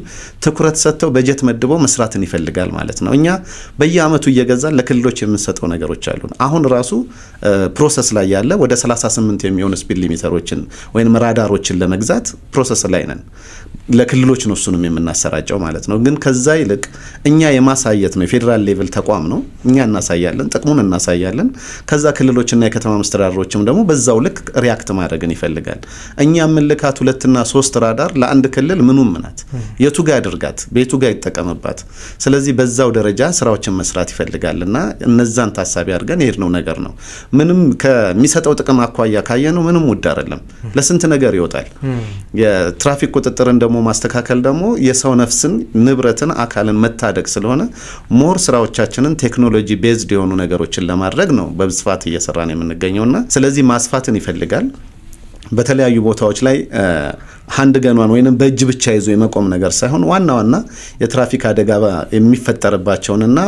ትኩረት ሰጥተው በጀት መድበው መስራትን ይፈልጋል ማለት ነው እኛ በየአመቱ እየገዛን ለክልሎች የምንሰጠው ነገሮች አሉ አሁን ራሱ ፕሮሰስ ላይ ያለ ወደ 38 የሚሆኑ ስፒድ ሊሚተሮችን ወይንም ራዳሮችን ለመግዛት ፕሮሰስ ላይ ነን ለክልሎች ነው እሱንም የምናሰራጨው ማለት ነው ግን ከዛ ይልቅ እኛ የማሳየት ነው የፌደራል ሌቭል ተቋም ነው እኛ እናሳያለን ጥቅሙን እናሳያለን ከዛ ክልሎችና የከተማ መስተዳድሮችም ደግሞ በዛው ልክ ሪአክት ማድረግን ይፈልጋል እኛ ምልካት 2 እና 3 ራዳር ለአንድ ክልል ምኑም ምናት የቱ ጋር ያድርጋት ቤቱ ጋር ይተቀመጣት ስለዚህ በዛው ደረጃ ስራዎችን መስራት ይፈልጋልና እነዛን ታሳቢ አድርገን ይሄድነው ነገር ነው ምንም ከሚሰጠው ጥቅም አኳያ ካየነው ምንም ውድ አይደለም ለስንት ነገር ይወጣል የትራፊክ ቁጥጥርን ደግሞ ማስተካከል ደግሞ የሰው ነፍስን ንብረትን አካልን መታደግ ስለሆነ ሞር ስራዎቻችንን ቴክኖሎጂ ቤዝድ የሆኑ ነገሮችን ለማድረግ ነው በብስፋት እየሰራን የምንገኘውና ስለዚህ ማስፋትን ይፈልጋል በተለያዩ ቦታዎች ላይ ሃንድ ገኗን ወይንም በእጅ ብቻ ይዞ የመቆም ነገር ሳይሆን ዋናውና የትራፊክ አደጋ የሚፈጠርባቸውና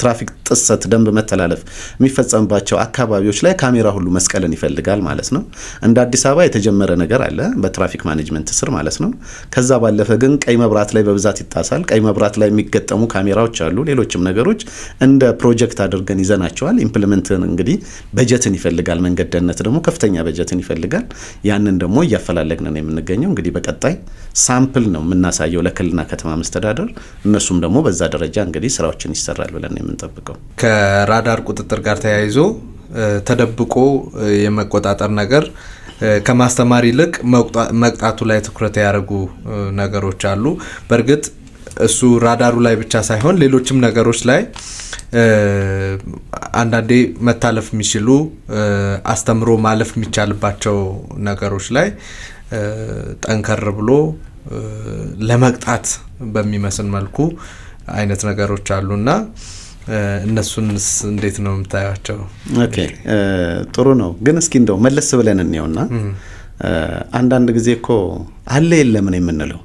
ትራፊክ ጥሰት ደንብ መተላለፍ የሚፈጸምባቸው አካባቢዎች ላይ ካሜራ ሁሉ መስቀልን ይፈልጋል ማለት ነው እንደ አዲስ አበባ የተጀመረ ነገር አለ በትራፊክ ማኔጅመንት ስር ማለት ነው ከዛ ባለፈ ግን ቀይ መብራት ላይ በብዛት ይጣሳል ቀይ መብራት ላይ የሚገጠሙ ካሜራዎች አሉ ሌሎችም ነገሮች እንደ ፕሮጀክት አድርገን ይዘናቸዋል ኢምፕሊመንትን እንግዲህ በጀትን ይፈልጋል መንገድ ደህንነት ደግሞ ከፍተኛ በጀትን ይፈልጋል ያንን ደግሞ ያፈላልግነን የምንገኘው እንግዲህ በቀጣይ ሳምፕል ነው የምናሳየው ለክልልና ከተማ መስተዳድር እነሱም ደግሞ በዛ ደረጃ እንግዲህ ስራዎችን ይሰራል ብለን የምንጠብቀው ከራዳር ቁጥጥር ጋር ተያይዞ ተደብቆ የመቆጣጠር ነገር ከማስተማር ይልቅ መቅጣቱ ላይ ትኩረት ያደርጉ ነገሮች አሉ በርግጥ እሱ ራዳሩ ላይ ብቻ ሳይሆን ሌሎችም ነገሮች ላይ አንዳንዴ መታለፍ የሚችሉ አስተምሮ ማለፍ የሚቻልባቸው ነገሮች ላይ ጠንከር ብሎ ለመቅጣት በሚመስል መልኩ አይነት ነገሮች አሉና እነሱንስ እንዴት ነው የምታያቸው ኦኬ ጥሩ ነው ግን እስኪ እንደው መለስ ብለን እንየውና አንዳንድ ጊዜ እኮ አለ የለም ነው የምንለው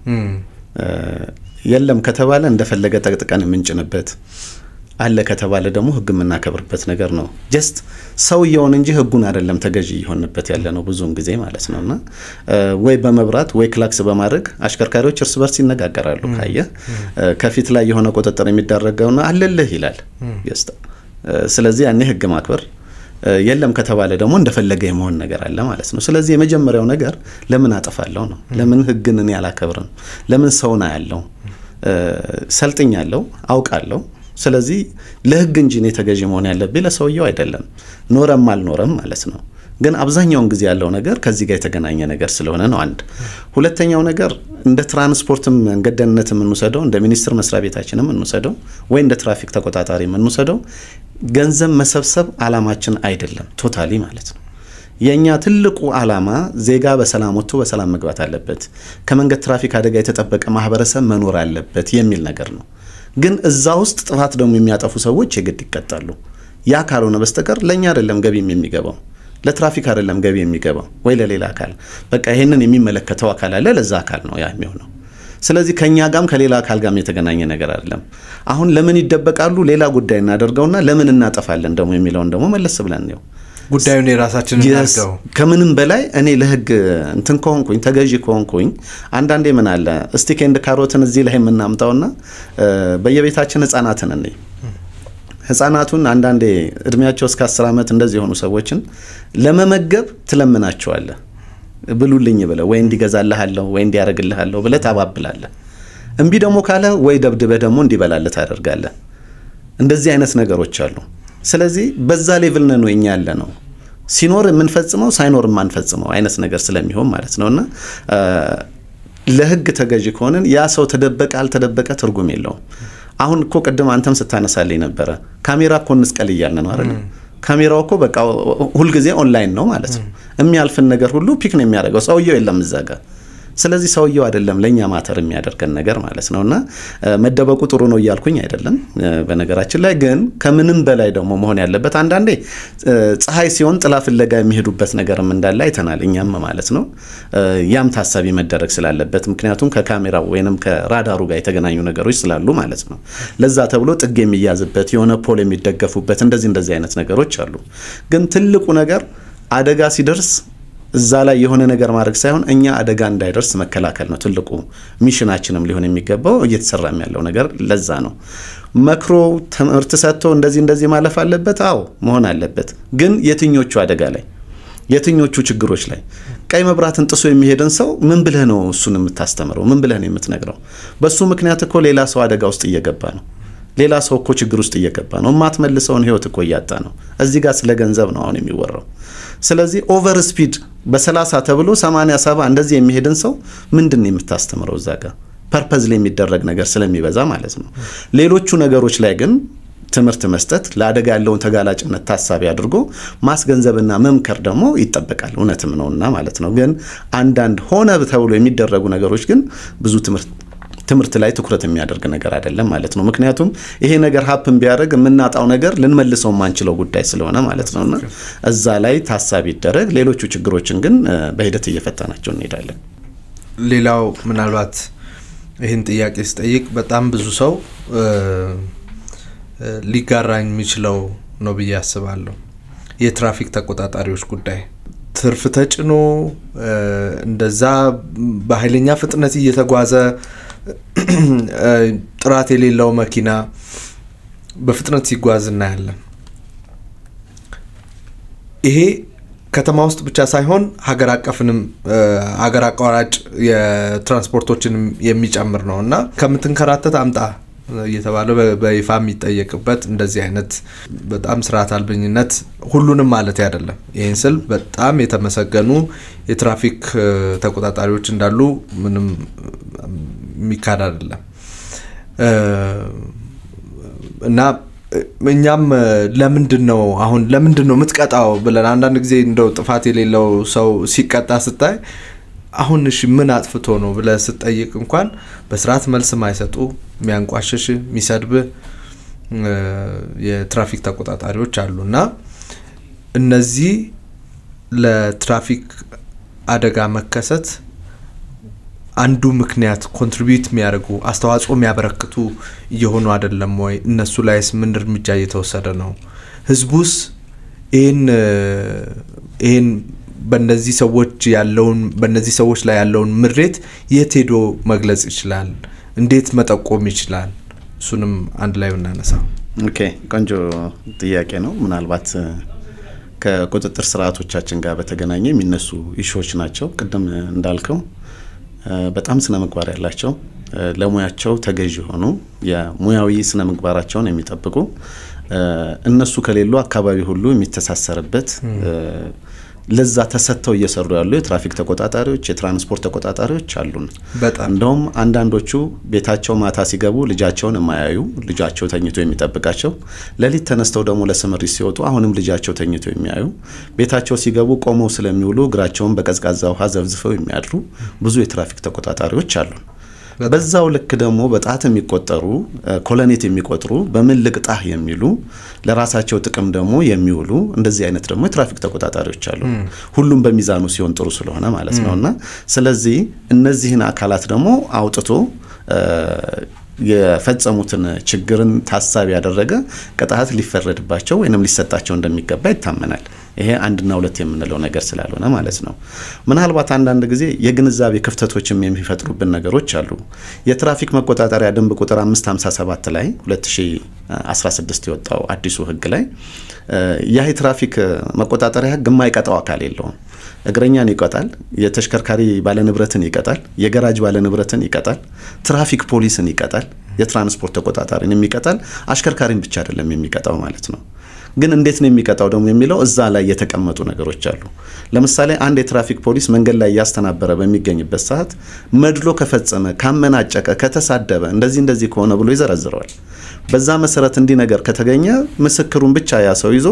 የለም ከተባለ እንደፈለገ ተጥቀን የምንጭንበት አለ ከተባለ ደግሞ ህግ የምናከብርበት ነገር ነው ጀስት ሰውየውን እንጂ ህጉን አይደለም ተገዢ ይሆንበት ያለ ነው ብዙውን ጊዜ ማለት ነውና ወይ በመብራት ወይ ክላክስ በማድረግ አሽከርካሪዎች እርስ በርስ ይነጋገራሉ ካየ ከፊት ላይ የሆነ ቁጥጥር የሚደረገውና አለልህ ይላል ጀስት ስለዚህ ያኔ ህግ ማክበር የለም ከተባለ ደግሞ እንደፈለገ የመሆን ነገር አለ ማለት ነው ስለዚህ የመጀመሪያው ነገር ለምን አጠፋለሁ ነው ለምን ህግን እኔ አላከብርም ለምን ሰውና ያለው ሰልጥኛለሁ አውቃለሁ ስለዚህ ለህግ እንጂ ነው ተገዢ መሆን ያለብኝ ለሰውየው አይደለም ኖረም አልኖረም ማለት ነው ግን አብዛኛውን ጊዜ ያለው ነገር ከዚህ ጋር የተገናኘ ነገር ስለሆነ ነው አንድ ሁለተኛው ነገር እንደ ትራንስፖርትም መንገድ ደህንነትም እንወሰደው እንደ ሚኒስትር መስሪያ ቤታችንም እንወሰደው ወይ እንደ ትራፊክ ተቆጣጣሪም እንወሰደው ገንዘብ መሰብሰብ አላማችን አይደለም ቶታሊ ማለት ነው የኛ ትልቁ አላማ ዜጋ በሰላም ወጥቶ በሰላም መግባት አለበት ከመንገድ ትራፊክ አደጋ የተጠበቀ ማህበረሰብ መኖር አለበት የሚል ነገር ነው ግን እዛ ውስጥ ጥፋት ደግሞ የሚያጠፉ ሰዎች የግድ ይቀጣሉ ያ ካልሆነ በስተቀር ለኛ አይደለም ገቢም የሚገባው ለትራፊክ አይደለም ገቢ የሚገባው ወይ ለሌላ አካል በቃ ይሄንን የሚመለከተው አካል አለ ለዛ አካል ነው ያ የሚሆነው ስለዚህ ከኛ ጋርም ከሌላ አካል ጋርም የተገናኘ ነገር አይደለም አሁን ለምን ይደበቃሉ ሌላ ጉዳይ እናደርገውና ለምን እናጠፋለን ደግሞ የሚለውን ደግሞ መለስ ብለን ነው ጉዳዩን የራሳችንን አድርገው ከምንም በላይ እኔ ለህግ እንትን ኮንኩኝ ተገዢ ኮንኩኝ አንዳንዴ ምን አለ ስቲክ ኤንድ ካሮትን እዚህ ላይ የምናምጣውና በየቤታችን ህፃናትን እንይ ህፃናቱን አንዳንዴ እድሜያቸው እስከ 10 አመት እንደዚህ ሆኑ ሰዎችን ለመመገብ ትለምናቸዋለህ ብሉልኝ ብለ ወይ እንዲገዛልሃለው ወይ እንዲያረግልሃለው ብለ ታባብላለህ እንቢ ደግሞ ካለ ወይ ደብድበ ደግሞ እንዲበላልህ ታደርጋለህ እንደዚህ አይነት ነገሮች አሉ ስለዚህ በዛ ሌቭል ነው እኛ ያለ ነው ሲኖር የምንፈጽመው ሳይኖር የማንፈጽመው አይነት ነገር ስለሚሆን ማለት ነውና ለህግ ተገዢ ከሆነን ያ ሰው ተደበቀ አልተደበቀ ትርጉም የለውም አሁን እኮ ቀደም አንተም ስታነሳልኝ ነበር ካሜራ እኮ እንስቀል ይያልን ነው አይደል ካሜራው እኮ በቃ ሁሉ ጊዜ ኦንላይን ነው ማለት ነው የሚያልፍን ነገር ሁሉ ፒክ ነው የሚያደርገው ሰውየው የለም እዛ ጋር ስለዚህ ሰውየው አይደለም ለኛ ማተር የሚያደርገን ነገር ማለት ነውና መደበቁ ጥሩ ነው ይያልኩኝ አይደለም በነገራችን ላይ ግን ከምንም በላይ ደግሞ መሆን ያለበት አንዳንዴ ፀሐይ ሲሆን ጥላ ፍለጋ የሚሄዱበት ነገርም እንዳለ አይተናል እኛም ማለት ነው ያም ታሳቢ መደረግ ስላለበት ምክንያቱም ከካሜራው ወይንም ከራዳሩ ጋር የተገናኙ ነገሮች ስላሉ ማለት ነው ለዛ ተብሎ ጥግ የሚያዝበት የሆነ ፖል የሚደገፉበት እንደዚህ አይነት ነገሮች አሉ ግን ትልቁ ነገር አደጋ ሲደርስ እዛ ላይ የሆነ ነገር ማድረግ ሳይሆን እኛ አደጋ እንዳይደርስ መከላከል ነው ትልቁ ሚሽናችንም ሊሆን የሚገባው እየተሰራም ያለው ነገር ለዛ ነው መክሮ ትምህርት ሰጥቶ እንደዚህ ማለፍ አለበት አዎ መሆን አለበት ግን የትኞቹ አደጋ ላይ የትኞቹ ችግሮች ላይ ቀይ መብራትን ጥሶ የሚሄድን ሰው ምን ብለህ ነው እሱን የምታስተምረው ምን ብለህ ነው የምትነግረው በሱ ምክንያት እኮ ሌላ ሰው አደጋ ውስጥ እየገባ ነው ሌላ ሰው እኮ ችግር ውስጥ እየገባ ነው ማትመልሰውን ህይወት እኮ ያጣ ነው እዚህ ጋር ስለ ገንዘብ ነው አሁን የሚወራው ስለዚህ ኦቨር ስፒድ በ30 ተብሎ 87 እንደዚህ የሚሄድን ሰው ምንድነው የምታስተምረው እዛ ጋር ፐርፐዝ ላይ የሚደረግ ነገር ስለሚበዛ ማለት ነው ሌሎቹ ነገሮች ላይ ግን ትምህርት መስጠት ለአደጋ ያለውን ተጋላጭነት ታሳቢ አድርጎ ማስገንዘብና መምከር ደግሞ ይጠበቃል እውነትም ነውና ማለት ነው ግን አንዳንድ ሆነ ተብሎ የሚደረጉ ነገሮች ግን ብዙ ትምህርት ላይ ትኩረት የሚያደርግ ነገር አይደለም ማለት ነው ምክንያቱም ይሄ ነገር ሀፕን ቢያደርግ ምናጣው ነገር ልንመልሰው ማንችለው ጉዳይ ስለሆነ ማለት ነውና እዛ ላይ ታሳቢ ይደረግ ሌሎቹ ችግሮችን ግን በሂደት እየፈታናቸው እንሄዳለን ሌላው ምናልባት ይሄን ጥያቄ ስጠይቅ በጣም ብዙ ሰው ሊጋራኝ የሚችለው ነው ብዬ አስባለሁ የትራፊክ ተቆጣጣሪዎች ጉዳይ ትርፍ ተጭኖ እንደዛ በኃይለኛ ፍጥነት እየተጓዘ ጥራት የሌለው መኪና በፍጥነት ሲጓዝ እናያለን ይሄ ከተማ ውስጥ ብቻ ሳይሆን ሀገር አቋራጭ የትራንስፖርቶችን የሚጨምር ነውና ከምትንከራተት አምጣ እየተባለ በይፋ የሚጠየቅበት እንደዚህ አይነት በጣም ስርዓት አልበኝነት ሁሉንም ማለት አይደለም ይሄን ስል በጣም የተመሰገኑ የትራፊክ ተቆጣጣሪዎች እንዳሉ ምንም የሚካድ አይደለም እና እኛም ለምንድነው ምትቀጣው ብለን አንዳንድ ጊዜ እንደው ጥፋት የሌለው ሰው ሲቀጣ ስታይ አሁን እሺ ምን አጥፍቶ ነው ብለ ስትጠይቅ እንኳን በስርዓት መልስ ማይሰጡ የሚያንቋሽሽ የሚሰድብ የትራፊክ ተቆጣጣሪዎች አሉና እነዚህ ለትራፊክ አደጋ መከሰት አንዱ ምክንያት ኮንትሪቢዩት የሚያደርጉ አስተዋጽኦ የሚያበረክቱ እየሆኑ አይደለም ወይ እነሱ ላይስ ምን እርምጃ እየተወሰደ ነው ህዝቡስ ይሄን በእነዚህ ሰዎች ላይ ያለውን ምሬት የት ሄዶ መግለጽ ይችላል እንዴት መጠቆም ይችላል እሱንም አንድ ላይ እናነሳው ኦኬ ቆንጆ ጥያቄ ነው ምናልባት ከቁጥጥር ስርዓቶቻችን ጋር በተገናኘ የሚነሱ ኢሹዎች ናቸው ቅድም እንዳልከው በጣም ስነ ምግባር ያላቸው ለሙያቸው ተገዥ ሆኖ የሙያዊ ስነ ምግባራቸውን የሚጠብቁ እነሱ ከሌሉ አካባቢ ሁሉ የሚተሳሰርበት ለዛ ተሰጥተው እየሰሩ ያሉ የትራፊክ ተቆጣጣሪዎች የትራንስፖርት ተቆጣጣሪዎች አሉን እንደውም አንዳንዶቹ ቤታቸው ማታ ሲገቡ ልጃቸውን የማያዩ ልጃቸው ተኝቶ የሚጠብቃቸው ለሊት ተነስተው ደግሞ ለስምሪት ሲወጡ አሁንም ልጃቸው ተኝቶ የሚያዩ ቤታቸው ሲገቡ ቆመው ስለሚውሉ እግራቸውን በቀዝቃዛ ውሃ ዘፍዝፈው የሚያድሩ ብዙ የትራፊክ ተቆጣጣሪዎች አሉን በዛው ልክ ደግሞ በጣት የሚቆጠሩ ኮሎኔት የሚቆጥሩ በምን ልቅጣህ የሚሉ ለራሳቸው ጥቅም ደግሞ የሚውሉ እንደዚህ አይነት ደግሞ የትራፊክ ተቆጣጣሪዎች አሉ ሁሉም በሚዛኑ ሲሆን ጥሩ ስለሆነ ማለት ነውና ስለዚህ እነዚህን አካላት ደግሞ አውጥቶ የፈጸሙትን ችግርን ታሳቢ ያደረገ ቅጣት ሊፈረድባቸው ወይንም ሊሰጣቸው እንደሚገባ ይታመናል ይሄ አንድና ሁለት የምንለው ነገር ስላልሆነ ማለት ነው ምናልባት አንዳንድ ጊዜ የግንዛቤ ክፍተቶችም የሚፈጥሩብን ነገሮች አሉ የትራፊክ መቆጣጠሪያ ደንብ ቁጥር 557 ላይ 2016 የወጣው አዲሱ ህግ ላይ ያ የትራፊክ መቆጣጠሪያ ህግ የማይቀጣው አካል የለውም እግረኛን ይቀጣል የተሽከርካሪ ባለንብረትን ይቀጣል የጋራጅ ባለንብረትን ይቀጣል ትራፊክ ፖሊስን ይቀጣል የትራንስፖርት ተቆጣጣሪን የሚቀጣል አሽከርካሪን ብቻ አይደለም የሚቀጣው ማለት ነው ግን እንዴት ነው የሚቀጣው ደግሞ የሚለው እዛ ላይ የተቀመጡ ነገሮች አሉ ለምሳሌ አንድ የትራፊክ ፖሊስ መንገድ ላይ ያስተናበረ በሚገኝበት ሰዓት መድሎ ከፈጸመ ካመናጨቀ ከተሳደበ እንደዚህ ከሆነ ብሎ ይዘረዝራል በዛ መሰረት እንዲ ነገር ከተገኘ ምስክሩን ብቻ ያሰው ይዞ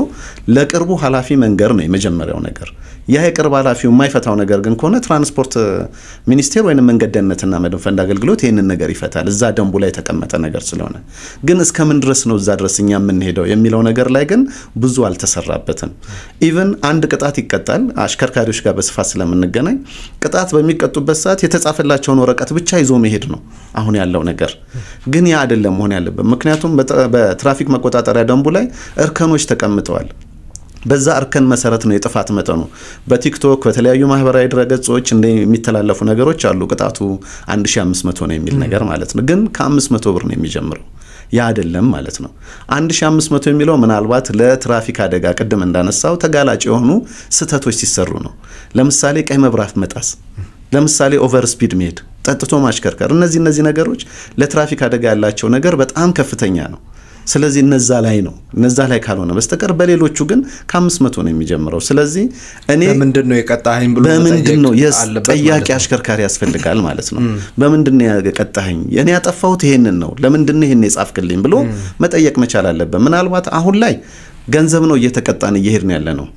ለቅርቡ ሐላፊ መንገር ነው የመጀመሪያው ነገር ያ የቅርብ ኃላፊው የማይፈታው ነገር ግን ከሆነ ትራንስፖርት ሚኒስቴር ወይንም መንገድ ደህንነትና መድን ፈንድ አገልግሎት ይሄንን ነገር ይፈታል እዛ ደንቡ ላይ ተቀመጠ ነገር ስለሆነ ግን እስከምን ድረስ ነው እዛ ድረስ እኛ ምን ሄደው የሚለው ነገር ላይ ግን ብዙ አልተሰራበትም ኢቭን አንድ ቅጣት ይቀጣል አሽከርካሪዎች ጋር በስፋት ስለምንገናኝ ቅጣት በሚቀጡበት ሰዓት የተጻፈላቸውን ወረቀት ብቻ ይዞ መሄድ ነው አሁን ያለው ነገር ግን ያ አይደለም መሆን ያለበት ምክንያቱም በትራፊክ መቆጣጠሪያ ደንቡ ላይ እርከኖች ተቀምጠዋል በዛ እርከን መሰረት ነው የጥፋት መጠኑ በቲክቶክ በተለያዩ ማህበራዊ ድረገጾች እንደሚተላለፉ ነገሮች አሉ ቅጣቱ 1500 ነው የሚል ነገር ማለት ነው ግን ከ500 ብር ነው የሚጀምረው ያ አይደለም ማለት ነው 1500 የሚለው ምናልባት ለትራፊክ አደጋ ቀደም እንዳነሳው ተጋላጭ የሆኑ ስተቶች ሲሰሩ ነው ለምሳሌ ቀይ መብራት መጣስ ለምሳሌ ኦቨር ስፒድ መሄድ ጠጥቶ ማሽከርከር እነዚህ ነገሮች ለትራፊክ አደጋ ያላቸው ነገር በጣም ከፍተኛ ነው ስለዚህ እነዛ ላይ ካልሆነ በስተቀር በሌሎቹ ግን ከ500 ነው የሚጀምረው ስለዚህ እኔ በምንድነው የቀጣኸኝ ብሎ በምንድነው ጠያቂ አሽከርካሪ ያስፈልጋል ማለት ነው በምንድነው የቀጣኸኝ እኔ ያጠፋሁት ይሄንን ነው ለምንድነው ይሄን የጻፍክልኝ ብሎ መጠየቅ መቻል አለበት ምናልባት አሁን ላይ ገንዘብ ነው እየተቀጣን እየሄድን ያለ ነው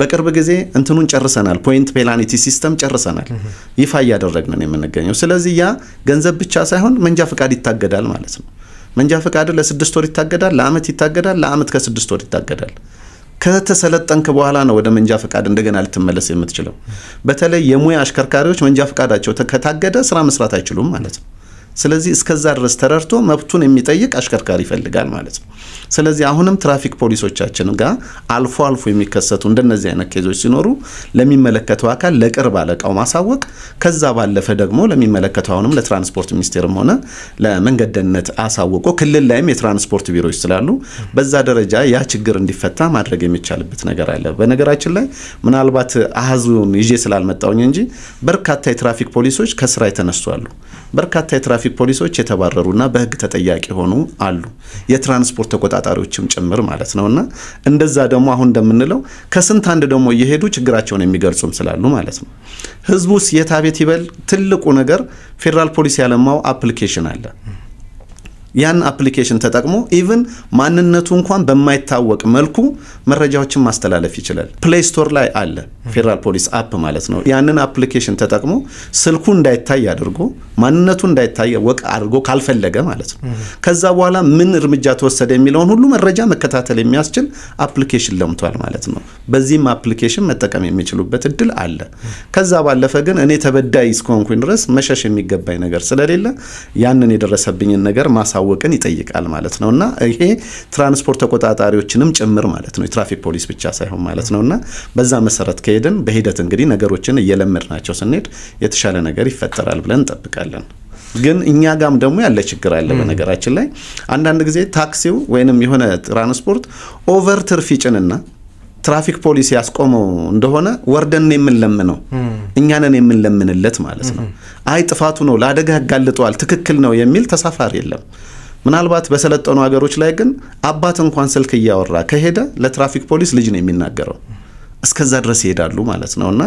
በቅርብ ጊዜ እንትኑን ጨርሰናል ፖይንት ፔናልቲ ሲስተም ጨርሰናል ይፋ ያደረግን ነው የምንገኘው ስለዚህ ያ ገንዘብ ብቻ ሳይሆን መንጃ ፍቃድ ይታገዳል ማለት ነው መንጃ ፍቃድ ለ6 ወር ይታገዳል ለአመት ይታገዳል ለአመት ከ6 ወር ይታገዳል ከተሰለጠንክ በኋላ ነው ወደ መንጃ ፍቃድ እንደገና ልትመለስ የምትችለው በተለይ የሙያ አሽከርካሪዎች መንጃ ፍቃዳቸው ከታገደ ስራ መስራት አይችሉም ማለት ነው ስለዚህ እስከዛ ድረስ ተረርቶ መብቱን የሚጠይቅ አሽከርካሪ ይፈልጋል ማለት ነው ስለዚህ አሁንም ትራፊክ ፖሊሶቻችን ጋር አልፎ የሚከሰቱ እንደነዚህ አይነት ኬዞች ሲኖሩ ለሚመለከተው አካል ለቅርብ አለቃው ማሳወቅ ከዛ ባለፈ ደግሞ ለሚመለከተው አሁንም ለትራንስፖርት ሚኒስቴርም ሆነ ለመንገድ ደህንነት አሳውቆ ክልል ላይም የትራንስፖርት ቢሮዎች ስላሉ በዛ ደረጃ ያ ችግር እንዲፈታ ማድረግ የሚቻልበት ነገር አለ በነገራችን ላይ ምናልባት አሃዙን ይዤ ስላልመጣውኝ እንጂ በርካታ የትራፊክ ፖሊሶች ከስራ የተነሱአሉ በርካታ የትራፊክ ፖሊሶች የተባረሩና በህግ ተጠያቂ ሆኑ አሉ የትራንስፖርት ተቆጣጣሪዎችም ጭምር ማለት ነውና እንደዛ ደግሞ አሁን እንደምንለው ከስንት አንድ ደግሞ እየሄዱ ችግራቸውን የሚገልጹም ስላሉ ማለት ነው ህዝቡስ የታቤት ይበል ትልቁ ነገር ፌደራል ፖሊስ ያለማው አፕሊኬሽን አለ ያን አፕሊኬሽን ተጠቅሞ ኢቭን ማንነቱ እንኳን በማይታወቅ መልኩ መረጃዎችን ማስተላለፍ ይችላል ፕሌይ ስቶር ላይ አለ ፌደራል ፖሊስ አፕ ማለት ነው ያንን አፕሊኬሽን ተጠቅሞ ስልኩ እንዳይታይ አድርጎ ማንነቱ እንዳይታይ ወቅ አድርጎ ካልፈለገ ማለት ነው ከዛ በኋላ ምን እርምጃ ተወሰደ የሚለውን ሁሉ መረጃ መከታተል የሚያስችል አፕሊኬሽን ለምቷል ማለት ነው በዚህም አፕሊኬሽን መጠቀም የሚችሉበት እድል አለ ከዛ ባለፈ ግን እኔ ተበዳይ እስኮንኩኝ ድረስ መሸሽ የሚገባኝ ነገር ስለሌለ ያንን የደረሰብኝ ነገር ማሳወቅን ይጠይቃል ማለት ነውና ይሄ ትራንስፖርት ተቆጣጣሪዎችንም ጭምር ማለት ነው የትራፊክ ፖሊስ ብቻ ሳይሆን ማለት ነውና በዛ መሰረት ከሄድን በሂደት እንግዲህ ነገሮችን እየለመድናቸው ስንሄድ የተሻለ ነገር ይፈጠራል ብለን እንጠብቃለን ግን እኛ ጋም ደግሞ ያለ ችግር አለ በነገራችን ላይ አንዳንድ ጊዜ ታክሲው ወይንም የሆነ ትራንስፖርት ኦቨር ትርፍ ይጭንና ትራፊክ ፖሊስ ያስቆመው እንደሆነ ወርደን የምንለምነው እኛንን የምንለምንለት ማለት ነው አይ ጥፋቱ ነው ለአደጋ ያጋልጧል ትክክል ነው የሚል ተሳፋሪ የለም ምናልባት በሰለጠኑ ሀገሮች ላይ ግን አባት እንኳን ስልክ ያወራ ከሄደ ለትራፊክ ፖሊስ ልጅ ነው የሚናገረው እስከዛ ድረስ ይሄዳሉ ማለት ነውና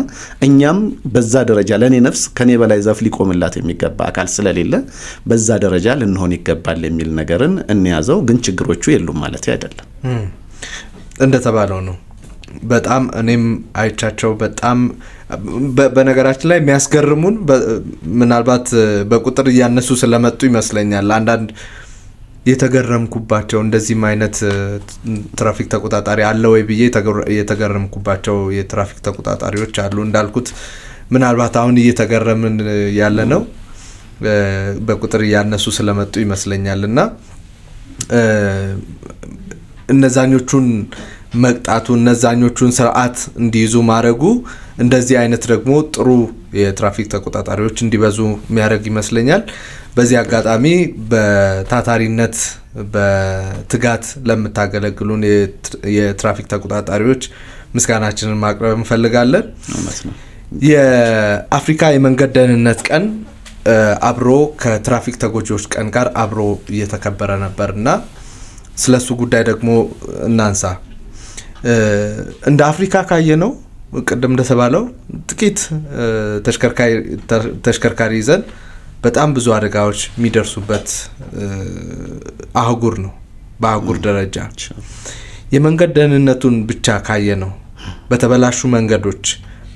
እኛም በዛ ደረጃ ለኔ ነፍስ ከኔ በላይ ዘፍ ሊቆምላት የሚገባ አካል ስለሌለ በዛ ደረጃ ልንሆን ይገባል የሚል ነገርን እንያዘው ግን ችግሮቹ የሉም ማለት አይደለም እንደተባለው ነው በጣም እኔም አይቻቸው በጣም በነገራችን ላይ የሚያስገርሙን ምናልባት በቁጥር ያነሱ ስለመጡ ይመስለኛል አንዳንድ የተገረምኩባቸው እንደዚህም አይነት ትራፊክ ተቆጣጣሪ አለ ወይ ብዬ የተገረምኩባቸው የትራፊክ ተቆጣጣሪዎች አሉ እንዳልኩት ምናልባት አሁን እየተገረምን ያለ ነው በቁጥር ያነሱ ስለመጡ ይመስለኛልና እነዛኞቹን መቅጣቱ እነዛኞቹን ስርዓት እንዲይዙ ማረጉ እንደዚህ አይነት ደግሞ ጥሩ የትራፊክ ተቆጣጣሪዎች እንዲበዙ የሚያደርግ ይመስለኛል በዚህ አጋጣሚ በታታሪነት በትጋት ለምታገለግሉን የትራፊክ ተቆጣጣሪዎች ምስጋናችንን ማቅረብ እንፈልጋለን የአፍሪካ የመንገድ ደህንነት ቀን አብሮ ከትራፊክ ተጎጂዎች ቀን ጋር አብሮ እየተከበረ ነበርና ስለሱ ጉዳይ ደግሞ እናንሳ እንደ አፍሪካ ካየነው ቀደም እንደተባለው ጥቂት ተሽከርካሪ ይዘን በጣም ብዙ አደጋዎች የሚደርሱበት አህጉር ነው በአህጉር ደረጃ የመንገድ ደህንነቱን ብቻ ካየነው በተበላሹ መንገዶች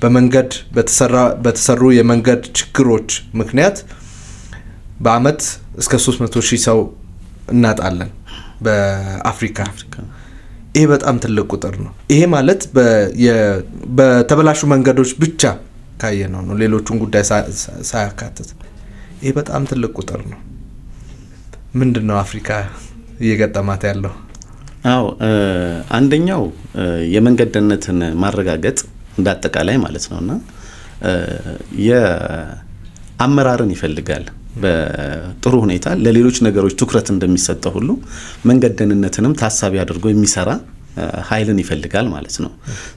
በመንገድ በተሰሩ የመንገድ ችግሮች ምክንያት በአመት እስከ 300,000 ሰው እናጣለን በአፍሪካ ይሄ በጣም ትልቅ ቁጥር ነው ይሄ ማለት በተበላሹ መንገዶች ብቻ ካየነው ነው ሌሎቹን ጉዳይ ሳያካትት ይሄ በጣም ትልቅ ቁጥር ነው ምንድነው አፍሪካ እየገጠማት ያለው አው አንደኛው የመንገድ ደህንነትን ማረጋገጥ እንዳጠቃላይ ማለት ነውና የአመራርን ይፈልጋል በጥሩ ሁኔታ ለሌሎች ነገሮች ትኩረት እንደሚሰጠው ሁሉ መንገድ ደህንነትንም ታሳቢ አድርጎ የሚሰራ ኃይልን ይፈልጋል ማለት ነው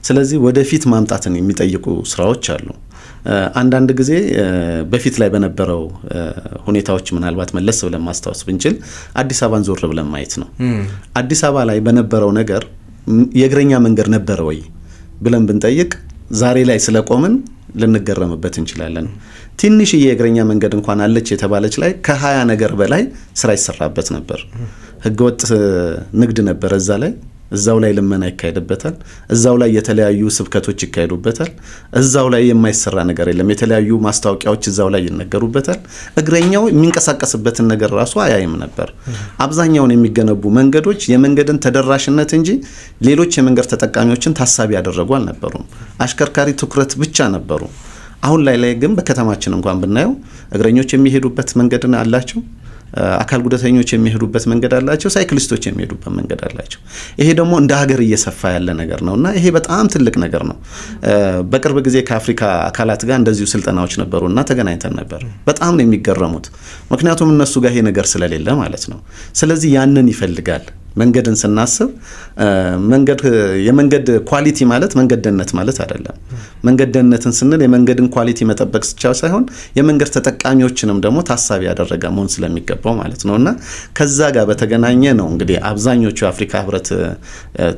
ስለዚህ ወደፊት ማምጣትን የሚጠይቁ ስራዎች አሉ አንዳንድ ጊዜ በፊት ላይ በነበረው ሁኔታዎች ምናልባት መለስ ብለን ማስተዋወስ ብንችል አዲስ አበባን ዞር ብለን ማየት ነው አዲስ አበባ ላይ በነበረው ነገር የእግረኛ መንገድ ነበር ወይ ብለን ብንጠይቅ ዛሬ ላይ ስለቆምን ልንገረምበት እንችላለን ትንሽ የእግረኛ መንገድ እንኳን አለች የተባለች ላይ ከ20 ነገር በላይ ስራ ይሰራበት ነበር ህገወጥ ንግድ ነበር እዛው ላይ ልመና ይካሄድበታል እዛው ላይ የተለያዩ ስብከቶች ይካሄዱበታል እዛው ላይ የማይሰራ ነገር የለም የተለያዩ ማስታወቂያዎች እዛው ላይ ይነገሩበታል እግረኛው የሚንቀሳቀስበትን ነገር ራሱ አያይም ነበር አብዛኛውን የሚገነቡ መንገዶች የመንገድን ተደራሽነት እንጂ ሌሎች የመንገድ ተጠቃሚዎችን ታሳቢ ያደረጉ አልነበሩም አሽከርካሪ ትኩረት ብቻ ነበሩ አሁን ላይ ግን በከተማችን እንኳን ብናየው እግረኞች የሚሄዱበት መንገድን አላቸው አካል ጉዳተኞች የሚሄዱበት መንገድ አላቸው ሳይክሊስቶች የሚሄዱበት መንገድ አላቸው ይሄ ደግሞ እንደ ሀገር እየሰፋ ያለ ነገር ነውና ይሄ በጣም ትልቅ ነገር ነው በቅርብ ጊዜ ከአፍሪካ አካላት ጋር እንደዚሁ ስልጠናዎች ነበሩና ተገናኝተን ነበር በጣም ነው የሚገረሙት ምክንያቱም እነሱ ጋር ይሄ ነገር ስለሌለ ማለት ነው ስለዚህ ያንን ይፈልጋል መንገድን ስናስብ የመንገድ ኳሊቲ ማለት መንገድ ደህንነት ማለት አይደለም መንገድ ደህንነትን ስንል የመንገድን ኳሊቲ መጠበቅ ብቻ ሳይሆን የመንገድ ተጠቃሚዎችንም ደግሞ ታሳቢ ያደረገ መሆን ስለሚገባው ማለት ነውና ከዛ ጋር በተገናኘ ነው እንግዲህ አብዛኞቹ አፍሪካ ህብረት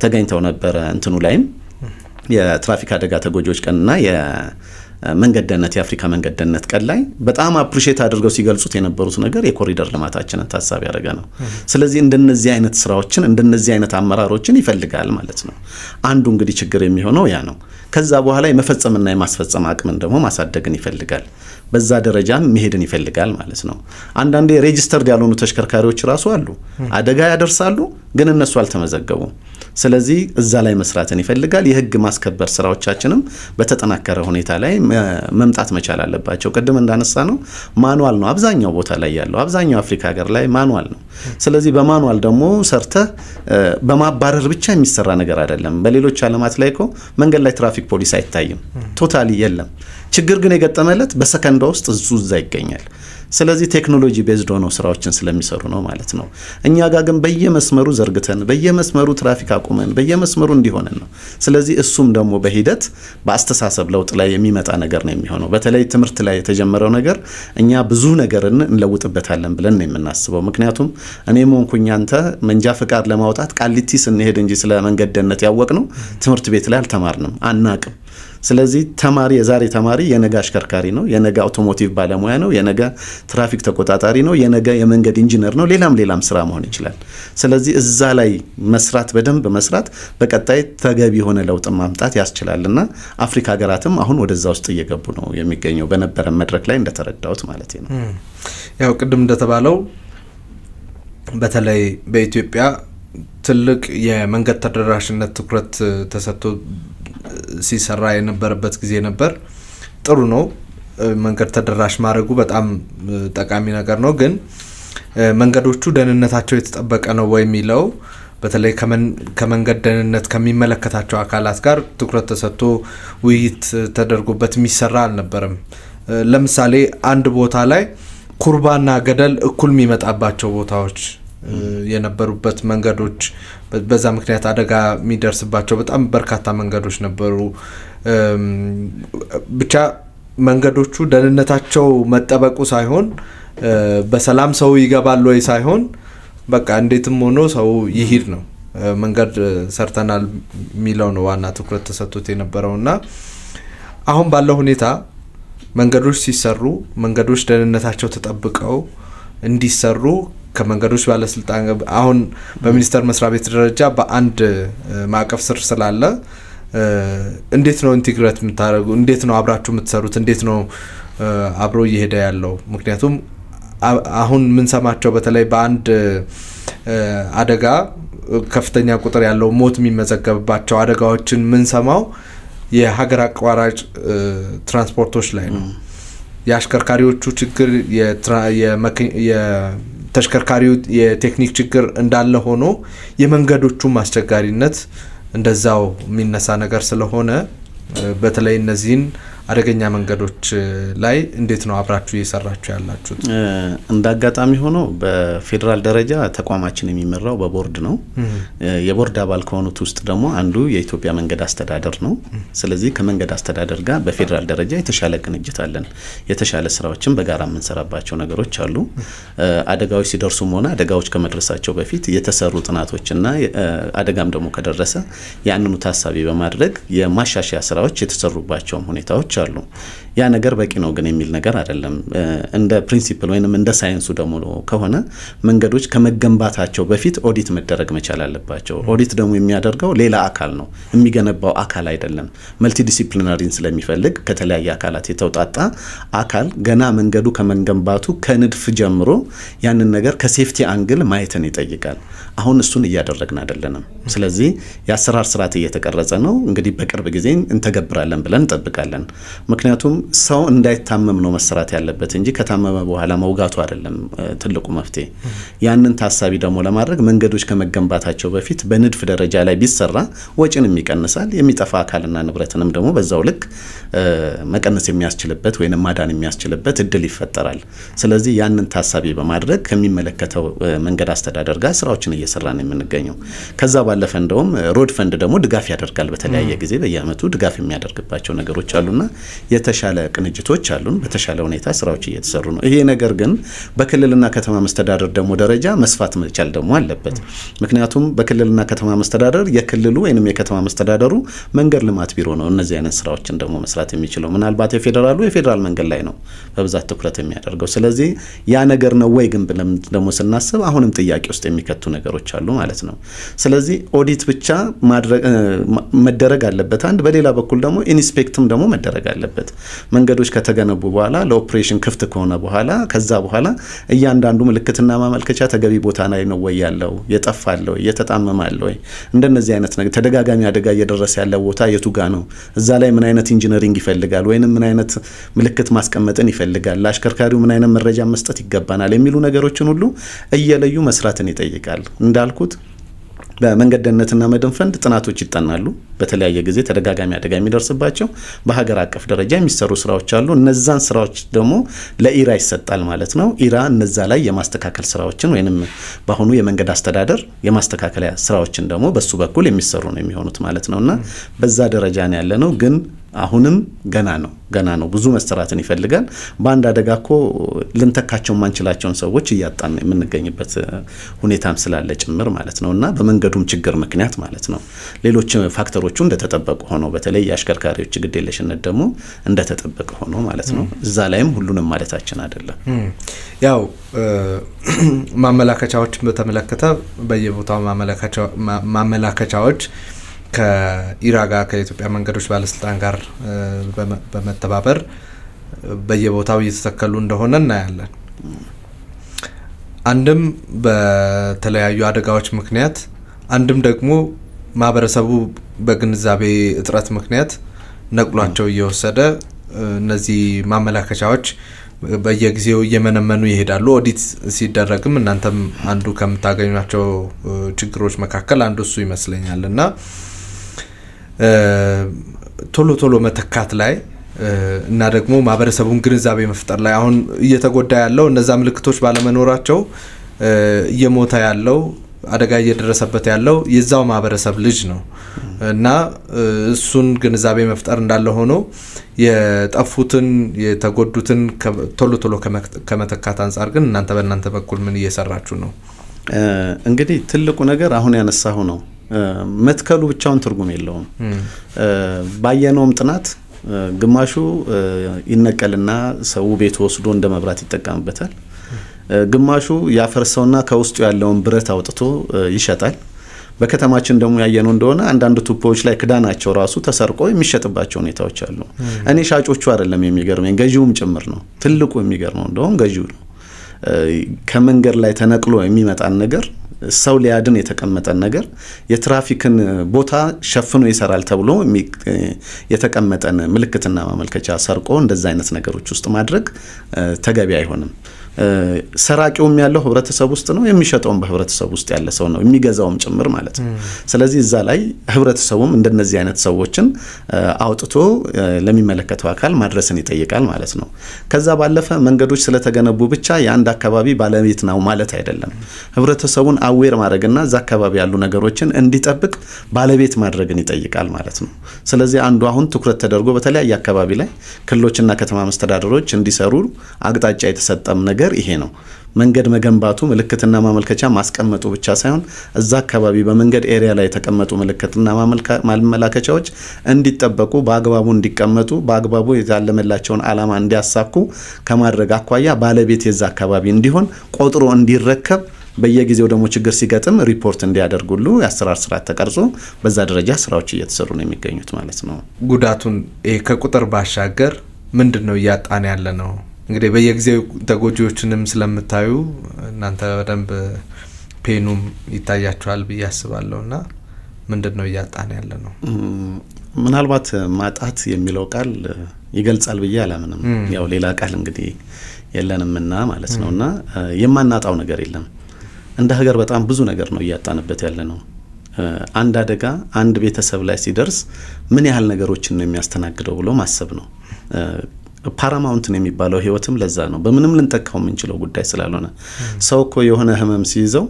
ተገኝተው ነበር እንትኑ ላይም የትራፊክ አደጋ ተጎጂዎች ቀንና መንገድ ደህንነት የአፍሪካ መንገድ ደህንነት ቀን ላይ በጣም አፕሪሺየት አድርገው ሲገልጹት የነበሩት ነገር የኮሪደር ልማታችንን ታሳቢ ያደረገ ነው ስለዚህ እንደነዚህ አይነት ስራዎችን እንደነዚህ አይነት አመራሮችን ይፈልጋል ማለት ነው አንዱ እንግዲህ ችግር የሚሆነው ያ ነው ከዛ በኋላ የመፈጸምና የማስፈጸም አቅምን ደግሞ ማሳደግን ይፈልጋል በዛ ደረጃ መሄድን ይፈልጋል ማለት ነው አንዳንዴ ሬጂስተርድ ያልሆኑ ተሽከርካሪዎች ራሱ አሉ አደጋ ያደርሳሉ ግን እነሱ አልተመዘገቡም ስለዚህ እዛ ላይ መስራትን ይፈልጋል የህግ ማስከበር ስራዎቻችንም በተጠናከረ ሁኔታ ላይ መምጣት መቻል አለባቸው ቀደም እንዳነሳ ነው ማኑዋል ነው አብዛኛው ቦታ ላይ ያለው አብዛኛው አፍሪካ ሀገር ላይ ማኑዋል ነው ስለዚህ በማኑዋል ደግሞ ሰርተ በማባረር ብቻ የሚሰራ ነገር አይደለም በሌሎች ዓለማት ላይ መንገድ ላይ ትራፊክ ፖሊስ አይታይም ቶታሊ የለም ችግር ግን የገጠመለት በሰከንድ ውስጥ እዛ ይገኛል ስለዚህ ቴክኖሎጂ ቤዝድ ሆኖ ስራዎችን ስለሚሰሩ ነው ማለት ነው እኛ ጋር ግን በየመስመሩ ዘርግተን በየመስመሩ ትራፊክ አቁመን በየመስመሩ እንዲሆን ነው ስለዚህ እሱም ደግሞ በሂደት በአስተሳሰብ ለውጥ ላይ የሚመጣ ነገር ነው የሚሆነው በተለይ ትምህርት ላይ የተጀመረው ነገር እኛ ብዙ ነገርን እንለውጥበታለን ብለን ነው የምናስበው ምክንያቱም እኔም ሆንኩኝ አንተ መንጃ ፍቃድ ለማውጣት ቃሊቲ ስንሄድ እንጂ ስለ መንገድ ደህንነት ያወቅነው ትምህርት ቤት ላይ አልተማርንም አናቅም ስለዚህ ተማሪ የዛሬ ተማሪ የነገ አሽከርካሪ ነው የነገ አውቶሞቲቭ ባለሙያ ነው የነገ ትራፊክ ተቆጣጣሪ ነው የነገ የመንገድ ኢንጂነር ነው ሌላም ስራ መሆን ይችላል ስለዚህ እዛ ላይ መስራት በደንብ መስራት በቀጣይ ተገቢ ሆነ ለውጥ ማምጣት ያስችላልና አፍሪካ ሀገራትም አሁን ወደዛ ውስጥ እየገቡ ነው የሚገኘው በነበረ መድረክ ላይ እንደተረዳውት ማለት ነው ያው ቅድም እንደተባለው በተለይ በኢትዮጵያ ትልቅ የመንገድ ተደራሽነት ትኩረት ተሰጥቶ ሲሰራ የነበረበት ጊዜ ነበር ጥሩ ነው መንገድ ተደራሽ ማድረጉ በጣም ጠቃሚ ነገር ነው ግን መንገዶቹ ደህንነታቸው የተጠበቀ ነው ወይ የሚለው በተለይ ከመንገድ ደህንነት ከሚመለከታቸው አካላት ጋር ትኩረት ተሰጥቶ ውይይት ተደርጎበት የሚሰራ አልነበረም ለምሳሌ አንድ ቦታ ላይ ኩርባና ገደል እኩል የሚመጣባቸው ቦታዎች የነበሩበት መንገዶች በዛ ምክንያት አደጋ የሚደርስባቸው በጣም በርካታ መንገዶች ነበሩ ብቻ መንገዶቹ ደህንነታቸው መጠበቁ ሳይሆን በሰላም ሰው ይገባል ወይ ሳይሆን በቃ እንዴትም ሆኖ ሰው ይሄድ ነው መንገድ ሰርተናል ሚለው ነው ዋና ትኩረት ተሰጥቶት የነበረውና አሁን ባለው ሁኔታ መንገዶች ሲሰሩ መንገዶች ደህንነታቸው ተጠብቀው እንዲሰሩ ከመንገዶች ባለስልጣን አሁን በሚኒስተር መስሪያ ቤት ደረጃ በአንድ ማዕቀፍ ስር ስላለ እንዴት ነው ኢንቲግሬት የምታደርጉ እንዴት ነው አብራችሁ የምትሰሩት እንዴት ነው አብሮ እየሄደ ያለው ምክንያቱም አሁን ምን ሰማቸው በተለይ በአንድ አደጋ ከፍተኛ ቁጥር ያለው ሞት የሚመዘገብባቸው አደጋዎችን ምን ሰማው የሀገር አቋራጭ ትራንስፖርቶች ላይ ነው ያሽከርካሪዎቹ ችግር የተሽከርካሪው የቴክኒክ ችግር እንዳለ ሆኖ የመንገዶቹ ማስቸጋሪነት እንደዛው የሚነሳ ነገር ስለሆነ በተለይ እነዚህን አደገኛ መንገዶች ላይ እንዴት ነው አብራችሁ እየሰራችሁ ያላችሁት እንዳጋጣሚ ሆኖ በፌደራል ደረጃ ተቋማችን የሚመራው በቦርድ ነው የቦርድ አባል ከሆኑት ውስጥ ደግሞ አንዱ የኢትዮጵያ መንገድ አስተዳደር ነው ስለዚህ ከመንገድ አስተዳደር ጋር በፌደራል ደረጃ የተሻለ ቅንጅት አለን የተሻለ ስራዎችን በጋራ የምንሰራባቸው ነገሮች አሉ አደጋዎች ሲደርሱም ሆነ አደጋዎች ከመድረሳቸው በፊት የተሰሩ ጥናቶችና አደጋም ደግሞ ከደረሰ ያንኑ ታሳቢ በማድረግ የማሻሻያ ስራዎች የተሰሩባቸው ሁኔታዎች አሉ ያ ነገር በቂ ነው ግን የሚል ነገር አይደለም እንደ ፕሪንሲፕል ወይንም እንደ ሳይንሱ ደግሞ ከሆነ መንገዶች ከመገንባታቸው በፊት ኦዲት መደረግ መቻል አለባቸው ኦዲት ደግሞ የሚያደርገው ሌላ አካል ነው የሚገነባው አካል አይደለም መልቲ ዲሲፕሊናሪን ስለሚፈልግ ከተለያየ አካላት የተውጣጣ አካል ገና መንገዱ ከመገንባቱ ከንድፍ ጀምሮ ያንን ነገር ከሴፍቲ አንግል ማየትን ይጠይቃል አሁን እሱን እያደረግን አይደለንም ስለዚህ ያሰራር ስርዓት እየተቀረጸ ነው እንግዲህ በቅርብ ጊዜ እንተገብራለን ብለን እንጠብቃለን ምክንያቱም ሰው እንዳይታመም ነው መስራት ያለበት እንጂ ከታመመ በኋላ መውጋቱ አይደለም ትልቁ መፍትሄ ያንን ታሳቢ ደግሞ ለማድረግ መንገዶች ከመገንባታቸው በፊት በንድፍ ደረጃ ላይ ቢሰራ ወጪንም ይቀንሳል የሚጠፋ አካልና ንብረትንም ደግሞ በዛው ልክ መቀነስ የሚያስችልበት ወይንም ማዳን የሚያስችልበት እድል ይፈጠራል ስለዚህ ያንን ታሳቢ በማድረግ ከሚመለከተው መንገድ አስተዳደር ጋር ስራዎችን እየሰራን የምንገኘው ከዛ ባለፈ እንደውም ሮድ ፈንድ ደግሞ ድጋፍ ያደርጋል በተለያየ ጊዜ በየአመቱ ድጋፍ የሚያደርግባቸው ነገሮች አሉና የተሻለ ቅንጅቶች አሉን በተሻለ ሁኔታ ስራዎች እየተሰሩ ነው ይሄ ነገር ግን በክልልና ከተማ መስተዳደር ደግሞ ደረጃ መስፋት መቻል ደግሞ አለበት ምክንያቱም በክልልና ከተማ መስተዳደር የክልሉ ወይንም የከተማ መስተዳደሩ መንገድ ልማት ቢሮ ነው እነዚህ አይነት ስራዎችን ደግሞ መስራት የሚችለው ምናልባት የፌደራል መንገድ ላይ ነው በብዛት ትኩረት የሚያደርገው ስለዚህ ያ ነገር ነው ወይ ግን ብለን ደግሞ ስናስብ አሁንም ጥያቄ ውስጥ የሚከቱ ነገሮች አሉ ማለት ነው ስለዚህ ኦዲት ብቻ መደረግ አለበት አንድ በሌላ በኩል ደግሞ ኢንስፔክትም ደግሞ መደረግ አለበት መንገዶች ከተገነቡ በኋላ ለኦፕሬሽን ክፍት ከሆነ በኋላ ከዛ በኋላ እያንዳንዱ ምልክትና ማመልከቻ ተገቢ ቦታ ላይ ነው ወይ ያለው የጠፋለው የተጣመማለው ወይ እንደነዚህ አይነት ነገር ተደጋጋሚ አደጋ እየደረሰ ያለው ቦታ የቱ ጋር ነው እዛ ላይ ምን አይነት ኢንጂነሪንግ ይፈልጋል ወይንም ምን አይነት ምልክት ማስቀመጥን ይፈልጋል ለአሽከርካሪው ምን አይነት መረጃ መስጠት ይገባናል የሚሉ ነገሮችን ሁሉ እየለዩ መስራትን ይጠይቃል እንዳልኩት በመንገድ ደህንነትና መድን ፈንድ ጥናቶች ይጠናሉ በተለያየ ጊዜ ተደጋጋሚ አደጋ የሚደርስባቸው በሀገር አቀፍ ደረጃ የሚሰሩ ስራዎች አሉ እነዛን ስራዎች ደግሞ ለኢራ ይሰጣል ማለት ነው ኢራ እነዛ ላይ የማስተካከል ስራዎችን ወይንም በአሁኑ የመንገድ አስተዳደር የማስተካከለ ስራዎችን ደግሞ በሱ በኩል የሚሰሩ ነው የሚሆኑት ማለት ነውና በዛ ደረጃ ነው ያለነው ግን አሁንም ገና ነው ብዙ መስተራትን ይፈልጋል ባንድ አደጋኮ ልንተካቸው ማንችላቸውን ሰዎች እያጣን የምንገኝበት ሁኔታም ስላለ ጭምር ማለት ነውና በመንገዱም ችግር ምክንያት ማለት ነው ሌሎች ፋክተሮቹ እንደተጠበቁ ሆኖ በተለይ ያሽከርካሪዎች ግዴለሽነት ደግሞ እንደተጠበቀ ሆኖ ማለት ነው እዛ ላይም ሁሉንም ማለታችን አይደለም ያው ማመላከቻዎችን በተመለከተ በየቦታው ማመላከቻዎች ከኢራጋ ከኢትዮጵያ መንገዶች ባለስልጣን ጋር በመተባበር በየቦታው እየተተከሉ እንደሆነ እናያለን አንድም በተለያዩ አደጋዎች ምክንያት አንድም ደግሞ ማህበረሰቡ በግንዛቤ እጥረት ምክንያት ነቅሏቸው እየወሰደ እነዚህ ማመላከቻዎች በየጊዜው እየመነመኑ ይሄዳሉ ኦዲት ሲደረግም እናንተም አንዱ ከምታገኙቸው ችግሮች መካከል አንዱ እሱ ይመስለኛልና ቶሎ መተካት ላይ እና ደግሞ ማህበረሰቡን ግንዛቤ መፍጠር ላይ አሁን እየተጎዳ ያለው እነዛ ምልክቶች ባለመኖራቸው እየሞተ ያለው አደጋ እየደረሰበት ያለው የዛው ማህበረሰብ ልጅ ነው እና እሱን ግንዛቤ መፍጠር እንዳለ ሆኖ የጠፉትን የተጎዱትን ቶሎ ከመተካት አንፃር ግን እናንተ በእናንተ በኩል ምን እየሰራችሁ ነው እንግዲህ ትልቁ ነገር አሁን ያነሳው ነው መትከሉ ብቻውን ትርጉም የለውም ባየነውም ጥናት ግማሹ ይነቀልና ሰው ቤት ወስዶ እንደ መብራት ይጠቀምበታል ግማሹ ያፈርሰውና ከውስጡ ያለውን ብረት አውጥቶ ይሸጣል በከተማችን ደግሞ ያየነው እንደሆነ አንዳንድ ቱቦዎች ላይ ክዳናቸው ራሱ ተሰርቆ የሚሸጥባቸው ሁኔታዎች አሉ። እኔ ሻጮቹ አይደለም የሚገርመኝ ገዢውም ጭምር ነው። ትልቁ የሚገርመው እንደውም ገዢው ነው። ከመንገድ ላይ ተነቅሎ የሚመጣን ነገር ሰው ሊያድን የተቀመጠን ነገር የትራፊክን ቦታ ሸፍኖ ይሰራል ተብሎ የተቀመጠን ምልክትና ማመልከቻ ሰርቆ እንደዛ አይነት ነገሮች ውስጥ ማድረግ ተገቢ አይሆንም። ሰራቂውም ያለው ህብረተሰብ ውስጥ ነው የሚሸጠውም በህብረተሰብ ውስጥ ያለ ሰው ነው የሚገዛውም ጭምር ማለት ነው። ስለዚህ እዛ ላይ ህብረተሰቡም እንደነዚህ አይነት ሰዎችን አውጥቶ ለሚመለከተው አካል ማድረስን ይጠይቃል ማለት ነው። ከዛ ባለፈ መንገዶች ስለተገነቡ ብቻ የአንድ አካባቢ ባለቤት ነው ማለት አይደለም። ህብረተሰቡን አዌር ማድረግና እዛ አካባቢ ያሉ ነገሮችን እንዲጠብቅ ባለቤት ማድረግን ይጠይቃል ማለት ነው። ስለዚህ አንዱ አሁን ትኩረት ተደርጎ በተለያየ አካባቢ ላይ ክልሎችና ከተማ መስተዳድሮች እንዲሰሩ አቅጣጫ የተሰጠም ነገር ይሄ ነው። መንገድ መገንባቱ ምልክትና ማመልከቻ ማስቀመጡ ብቻ ሳይሆን እዛ አካባቢ በመንገድ ኤሪያ ላይ የተቀመጡ ምልክትና ማመልከቻዎች እንዲጠበቁ በአግባቡ እንዲቀመጡ በአግባቡ ያለመላቸውን ዓላማ እንዲያሳኩ ከማድረግ አኳያ ባለቤት የዛ አካባቢ እንዲሆን ቆጥሮ እንዲረከብ በየጊዜው ደግሞ ችግር ሲገጥም ሪፖርት እንዲያደርጉሉ የአሰራር ስርዓት ተቀርጾ በዛ ደረጃ ስራዎች እየተሰሩ ነው የሚገኙት ማለት ነው። ጉዳቱን ከቁጥር ባሻገር ምንድነው ያጣን ያለ ነው? እንግዲህ በየጊዜው ተጎጂዎችንም ስለምታዩ እናንተ በደንብ ፔኑም ይታያቸዋል ብዬ አስባለሁና ምንድነው ያጣን ያለ ነው? ምናልባት ማጣት የሚለው ቃል ይገልጻል ብዬ አላምንም። ያው ሌላ ቃል እንግዲህ የለንምና ማለት ነውና የማናጣው ነገር የለም። እንደ ሀገር በጣም ብዙ ነገር ነው ያጣንበት ያለ ነው። አንድ አደጋ አንድ ቤተሰብ ላይ ሲደርስ ምን ያህል ነገሮችን ነው የሚያስተናግደው ብሎ ማሰብ ነው። ፓራማውንት ነው የሚባለው ህይወትም ለዛ ነው በምንም ልንጠቃው የምንችለው ጉዳይ ስላልሆነ ሰው እኮ የሆነ ህመም ሲይዘው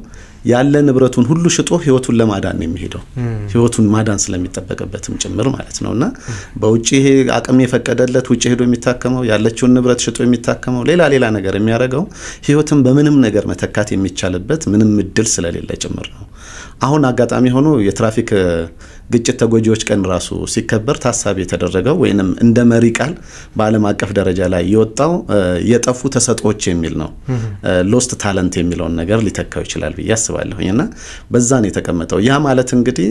ያለ ንብረቱን ሁሉ ሽጦ ህይወቱን ለማዳን ነው የሚሄደው። ህይወቱን ማዳን ስለሚጠበቅበትም ጭምር ማለት ነውና በውጪ ይሄ አቅም የፈቀደለት ውጪ ሄዶ የሚታከመው ያለችውን ንብረት ሽጦ የሚታከመው ሌላ ነገር የሚያደርገው ህይወትን በምንም ነገር መተካት የሚቻልበት ምንም እድል ስለሌለ ጭምር ነው። አሁን አጋጣሚ ሆኖ የትራፊክ ግጭት ተጎጂዎች ቀን ራሱ ሲከበር ታሳቢ የተደረገው ወይንም እንደ መሪ ቃል በዓለም አቀፍ ደረጃ ላይ የወጣው የጠፉ ተሰጥኦች የሚል ነው። ሎስት ታለንት የሚለውን ነገር ሊተካው ይችላል ብዬ አስባለሁኝና በዛ ነው የተቀመጠው። ያ ማለት እንግዲህ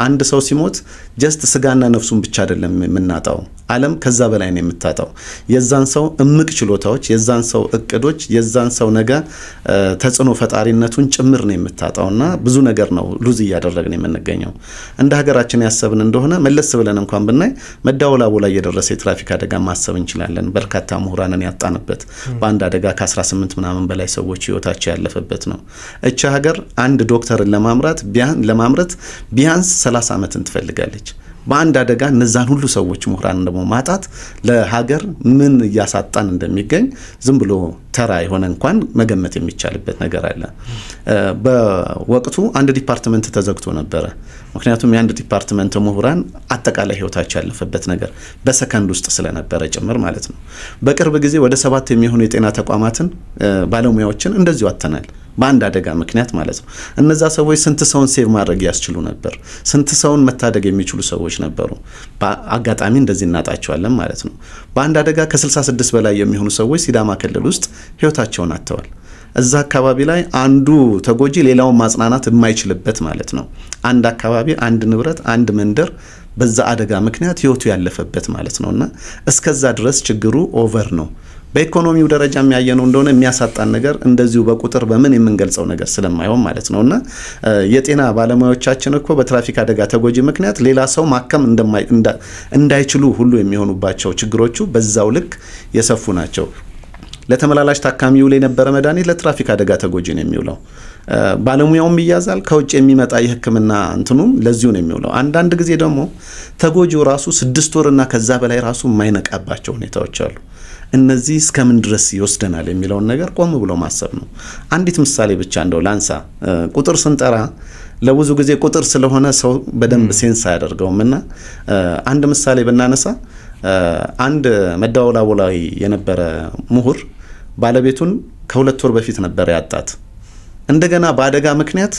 አንድ ሰው ሲሞት ጀስት ስጋና ነፍሱን ብቻ አይደለም የምናጣው፣ ዓለም ከዛ በላይ ነው የምታጣው። የዛን ሰው እምቅ ችሎታዎች፣ የዛን ሰው እቅዶች፣ የዛን ሰው ነገ ተጽዕኖ ፈጣሪነቱን ጭምር ነው የምታጣውና ብዙ ነገር ነው ሉዝ እያደረግን የምንገኘው። እንደ ሀገራችን ያሰብን እንደሆነ መለስ ብለን እንኳን ብናይ መዳወላቡ ላይ የደረሰ የትራፊክ አደጋ ማሰብ እንችላለን። በርካታ ምሁራንን ያጣንበት በአንድ አደጋ ከ18 ምናምን በላይ ሰዎች ህይወታቸው ያለፈበት ነው። እቺ ሀገር አንድ ዶክተርን ለማምረት ቢያንስ 30 ዓመትን ትፈልጋለች። በአንድ አደጋ እነዛን ሁሉ ሰዎች ምሁራን ደግሞ ማጣት ለሀገር ምን ያሳጣን እንደሚገኝ ዝም ብሎ ተራ የሆነ እንኳን መገመት የሚቻልበት ነገር አለ። በወቅቱ አንድ ዲፓርትመንት ተዘግቶ ነበር። ምክንያቱም የአንድ ዲፓርትመንት ምሁራን አጠቃላይ ህይወታቸው ያለፈበት ነገር በሰከንድ ውስጥ ስለነበረ ጭምር ማለት ነው። በቅርብ ጊዜ ወደ 7 የሚሆኑ የጤና ተቋማትን ባለሙያዎችን እንደዚሁ አተናል በአንድ አደጋ ምክንያት ማለት ነው። እነዛ ሰዎች ስንት ሰውን ሴቭ ማድረግ ያስችሉ ነበር? ስንት ሰውን መታደግ የሚችሉ ሰዎች ነበሩ? በአጋጣሚ እንደዚህ እናጣቸዋለን ማለት ነው። በአንድ አደጋ ከ66 በላይ የሚሆኑ ሰዎች ሲዳማ ክልል ውስጥ ህይወታቸውን አጥተዋል። እዛ አካባቢ ላይ አንዱ ተጎጂ ሌላውን ማጽናናት የማይችልበት ማለት ነው። አንድ አካባቢ፣ አንድ ንብረት፣ አንድ መንደር በዛ አደጋ ምክንያት ህይወቱ ያለፈበት ማለት ነውና እስከዛ ድረስ ችግሩ ኦቨር ነው። በኢኮኖሚው ደረጃ የሚያየነው እንደሆነ የሚያሳጣን ነገር እንደዚሁ በቁጥር በምን የምንገልጸው ነገር ስለማይሆን ማለት ነውና የጤና ባለሙያዎቻችን እኮ በትራፊክ አደጋ ተጎጂ ምክንያት ሌላ ሰው ማከም እንዳይችሉ ሁሉ የሚሆኑባቸው ችግሮቹ በዛው ልክ የሰፉ ናቸው። ለተመላላሽ ታካሚው ላይ የነበረ መድኃኒት ለትራፊክ አደጋ ተጎጂ ነው የሚውለው። ባለሙያውም ይያዛል። ከውጭ የሚመጣ የህክምና እንትኑም ለዚሁ ነው የሚውለው። አንዳንድ ጊዜ ደግሞ ተጎጂው ራሱ 6 ወርና ከዛ በላይ ራሱ የማይነቃባቸው ሁኔታዎች አሉ። እነዚህ እስከምን ድረስ ይወስደናል የሚለውን ነገር ቆም ብሎ ማሰብ ነው። አንዲት ምሳሌ ብቻ እንደው ላንሳ። ቁጥር ስንጠራ ለብዙ ጊዜ ቁጥር ስለሆነ ሰው በደንብ ሴንስ አያደርገውምና አንድ ምሳሌ ብናነሳ አንድ መዳወላቡ ላይ የነበረ ምሁር ባለቤቱን ከ2 ወር በፊት ነበር ያጣት። እንደገና በአደጋ ምክንያት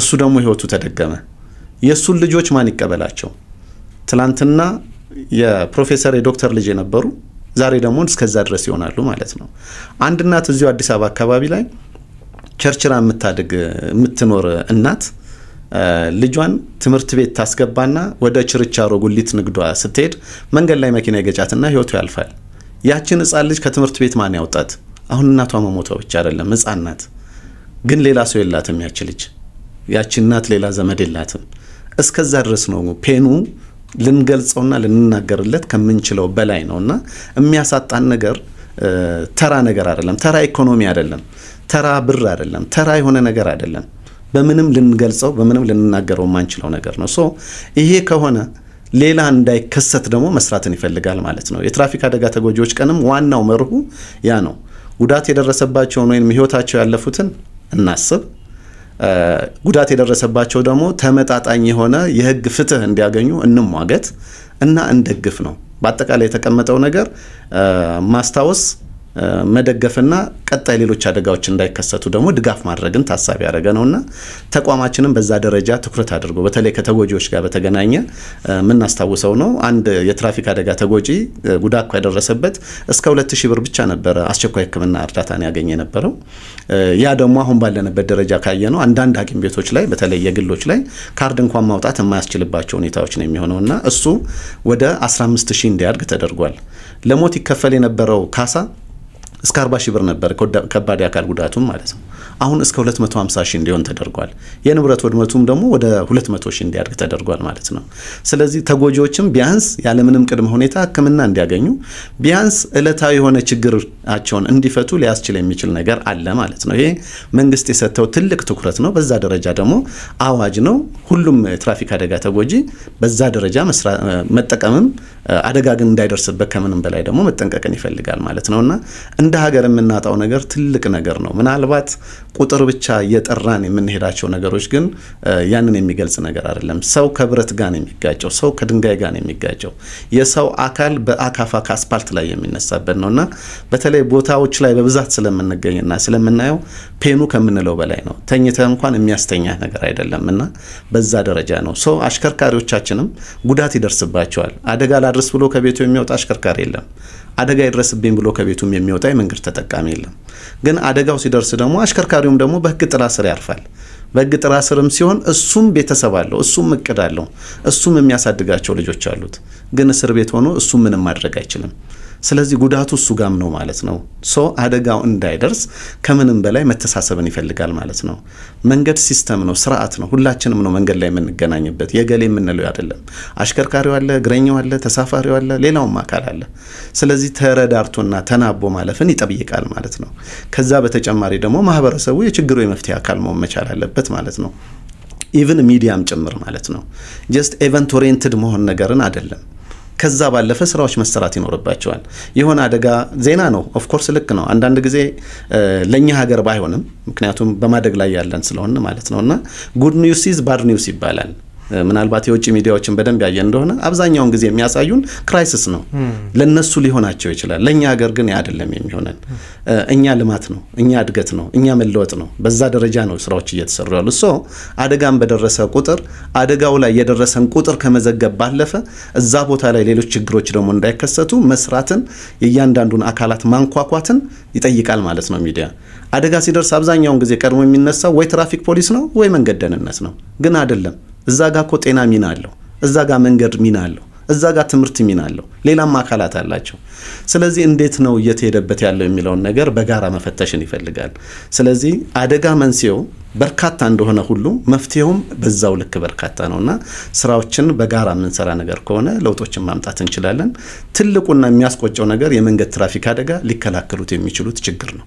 እሱ ደግሞ ህይወቱ ተደገመ። የሱን ልጆች ማን ይቀበላቸው? ትላንትና የፕሮፌሰር የዶክተር ልጅ የነበሩ ዛሬ ደግሞ እስከዛ ድረስ ይሆናሉ ማለት ነው። አንድ እናት እዚሁ አዲስ አበባ አካባቢ ላይ ቸርችራ የምትኖር እናት ልጇን ትምህርት ቤት ታስገባና ወደ ችርቻሮ ጉሊት ንግዷ ስትሄድ መንገድ ላይ መኪና ይገጫትና ህይወቱ ያልፋል። ያችን ህፃን ልጅ ከትምህርት ቤት ማን ያውጣት? አሁን እናቷ መሞቷ ብቻ አይደለም፣ ህፃን ናት፣ ግን ሌላ ሰው የላትም። ያቺ እናት ሌላ ዘመድ የላትም። እስከዛ ድረስ ነው ፔኑ ልንገልጸውና ልንናገርለት ከምንችለው በላይ ነውና የሚያሳጣን ነገር ተራ ነገር አይደለም፣ ተራ ኢኮኖሚ አይደለም፣ ተራ ብር አይደለም፣ ተራ የሆነ ነገር አይደለም። በምንም ልንገልጸው በምንም ልንናገረው ማንችለው ነገር ነው። ሶ ይሄ ከሆነ ሌላ እንዳይከሰት ደግሞ መስራትን ይፈልጋል ማለት ነው። የትራፊክ አደጋ ተጎጂዎች ቀንም ዋናው መርሁ ያ ነው። ጉዳት የደረሰባቸው ወይንም ህይወታቸው ያለፉትን እናስብ። ጉዳት የደረሰባቸው ደግሞ ተመጣጣኝ የሆነ የህግ ፍትህ እንዲያገኙ እንሟገት እና እንደግፍ ነው። በአጠቃላይ የተቀመጠው ነገር ማስታወስ መደገፍና ቀጣይ ሌሎች አደጋዎች እንዳይከሰቱ ደግሞ ድጋፍ ማድረግን ታሳቢ ያደረገ ነውና ተቋማችንም በዛ ደረጃ ትኩረት አድርጎ በተለይ ከተጎጂዎች ጋር በተገናኘ ምን አስተዋውሰው ነው አንድ የትራፊክ አደጋ ተጎጂ ጉዳት ያደረሰበት እስከ 2000 ብር ብቻ ነበር አስቸኳይ ህክምና እርዳታን ያገኘ ነበረው። ያ ደግሞ አሁን ባለንበት ደረጃ ካየ ነው አንዳንድ ሐኪም ቤቶች ላይ በተለይ የግሎች ላይ ካርድ እንኳን ማውጣት የማያስችልባቸው ሁኔታዎች ነው የሚሆነውና እሱ ወደ 15000 እንዲያድግ ተደርጓል። ለሞት ይከፈል የነበረው ካሳ እስከ 40000 ብር ነበር ከባድ ያካል ጉዳቱም ማለት ነው። አሁን እስከ 250000 እንዲሆን ተደርጓል። የንብረት ወድመቱም ደግሞ ወደ 200000 እንዲያድግ ተደርጓል ማለት ነው። ስለዚህ ተጎጂዎችም ቢያንስ ያለ ምንም ቅድመ ሁኔታ ህክምና እንዲያገኙ ቢያንስ እለታዊ የሆነ ችግራቸውን እንዲፈቱ ሊያስችል የሚችል ነገር አለ ማለት ነው። ይሄ መንግስት የሰጠው ትልቅ ትኩረት ነው። በዛ ደረጃ ደግሞ አዋጅ ነው። ሁሉም ትራፊክ አደጋ ተጎጂ በዛ ደረጃ መጠቀምም አደጋ ግን እንዳይደርስበት ከምንም በላይ ደግሞ መጠንቀቅን ይፈልጋል ማለት ነውና እንደ ሀገር የምናጣው ነገር ትልቅ ነገር ነው። ምናልባት ቁጥር ብቻ እየጠራን የምንሄዳቸው ነገሮች ግን ያንን የሚገልጽ ነገር አይደለም። ሰው ከብረት ጋር ነው የሚጋጨው፣ ሰው ከድንጋይ ጋር ነው የሚጋጨው። የሰው አካል በአካፋ ከአስፓልት ላይ የሚነሳበት ነውና በተለይ ቦታዎች ላይ በብዛት ስለምንገኝና ስለምናየው ፔኑ ከምንለው በላይ ነው። ተኝተ እንኳን የሚያስተኛ ነገር አይደለምና በዛ ደረጃ ነው። ሰው አሽከርካሪዎቻችንም ጉዳት ይደርስባቸዋል። አደጋ ላድርስ ብሎ ከቤቱ የሚወጣ አሽከርካሪ የለም። አደጋ ይድረስብኝ ብሎ ከቤቱም የሚወጣ የመንገድ ተጠቃሚ የለም። ግን አደጋው ሲደርስ ደግሞ አሽከርካሪውም ደግሞ በህግ ጥላ ስር ያርፋል። በህግ ጥላ ስርም ሲሆን እሱም ቤተሰብ አለው፣ እሱም እቅድ አለው፣ እሱም የሚያሳድጋቸው ልጆች አሉት። ግን እስር ቤት ሆኖ እሱም ምንም ማድረግ አይችልም። ስለዚህ ጉዳቱ እሱ ጋም ነው ማለት ነው። ሶ አደጋው እንዳይደርስ ከምንም በላይ መተሳሰብን ይፈልጋል ማለት ነው። መንገድ ሲስተም ነው፣ ስርዓት ነው። ሁላችንም ነው መንገድ ላይ የምንገናኝበት። የገሌ የምንለው አይደለም። አሽከርካሪው አለ፣ እግረኛው አለ፣ ተሳፋሪው አለ፣ ሌላውም አካል አለ። ስለዚህ ተረዳርቶና ተናቦ ማለፍን ይጠብቃል ማለት ነው። ከዛ በተጨማሪ ደግሞ ማህበረሰቡ የችግሩ የመፍትሄ አካል መሆን መቻል አለበት ማለት ነው። ኢቭን ሚዲያም ጭምር ማለት ነው። ጀስት ኢቨንት ኦሪየንትድ መሆን ነገርን አይደለም። ከዛ ባለፈ ስራዎች መሰራት ይኖርባቸዋል። የሆነ አደጋ ዜና ነው ኦፍ ኮርስ ልክ ነው። አንዳንድ ጊዜ ለኛ ሀገር ባይሆንም ምክንያቱም በማደግ ላይ ያለን ስለሆነ ማለት ነውና ጉድ ኒውስ ኢዝ ባድ ኒውስ ይባላል። ምናልባት የውጭ ሚዲያዎችን በደንብ ያየ እንደሆነ አብዛኛውን ጊዜ የሚያሳዩን ክራይሲስ ነው። ለነሱ ሊሆናቸው ይችላል። ለኛ ሀገር ግን አይደለም የሚሆነን። እኛ ልማት ነው፣ እኛ እድገት ነው፣ እኛ መለወጥ ነው። በዛ ደረጃ ነው ስራዎች እየተሰሩ ያሉት። ሶ አደጋም በደረሰ ቁጥር አደጋው ላይ የደረሰን ቁጥር ከመዘገብ ባለፈ እዛ ቦታ ላይ ሌሎች ችግሮች ደግሞ እንዳይከሰቱ መስራትን የእያንዳንዱን አካላት ማንኳኳትን ይጠይቃል ማለት ነው። ሚዲያ አደጋ ሲደርስ አብዛኛውን ጊዜ ቀድሞ የሚነሳው ወይ ትራፊክ ፖሊስ ነው ወይ መንገድ ደህንነት ነው። ግን አይደለም። እዛ ጋር እኮ ጤና ሚና አለው፣ እዛ ጋር መንገድ ሚና አለው፣ እዛ ጋር ትምህርት ሚና አለው፣ ሌላም አካላት አላቸው። ስለዚህ እንዴት ነው እየተሄደበት ያለው የሚለውን ነገር በጋራ መፈተሽን ይፈልጋል። ስለዚህ አደጋ መንስኤው በርካታ እንደሆነ ሁሉ መፍትሄውም በዛው ልክ በርካታ ነውና ስራዎችን በጋራ የምንሰራ ነገር ከሆነ ለውጦችን ማምጣት እንችላለን። ትልቁና የሚያስቆጨው ነገር የመንገድ ትራፊክ አደጋ ሊከላከሉት የሚችሉት ችግር ነው።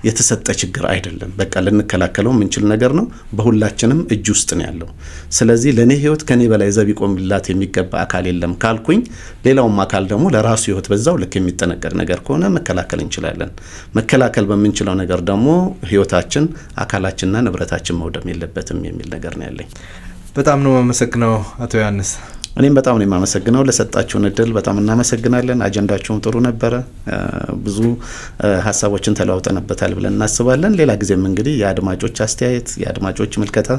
የተሰጠ ችግር አይደለም። በቃ ልንከላከለው የምንችል ነገር ነው። በሁላችንም እጅ ውስጥ ነው ያለው። ስለዚህ ለኔ ህይወት ከኔ በላይ ዘብ ይቆምላት የሚገባ አካል የለም ካልኩኝ ሌላውም አካል ደግሞ ለራሱ ህይወት በዛው ልክ የሚጠነቀቅ ነገር ከሆነ መከላከል እንችላለን። መከላከል በምንችለው ነገር ደግሞ ህይወታችን፣ አካላችንና ንብረታችን መውደም የለበትም የሚል ነገር ነው ያለኝ። በጣም ነው መመስግነው አቶ ዮሐንስ። እኔም በጣም ነው የማመሰግነው ለሰጣችሁን እድል በጣም እናመሰግናለን። አጀንዳችሁም ጥሩ ነበረ። ብዙ ሐሳቦችን ተለዋውጠንበታል ብለን እናስባለን። ሌላ ጊዜም እንግዲህ የአድማጮች አስተያየት፣ የአድማጮች ምልከታ፣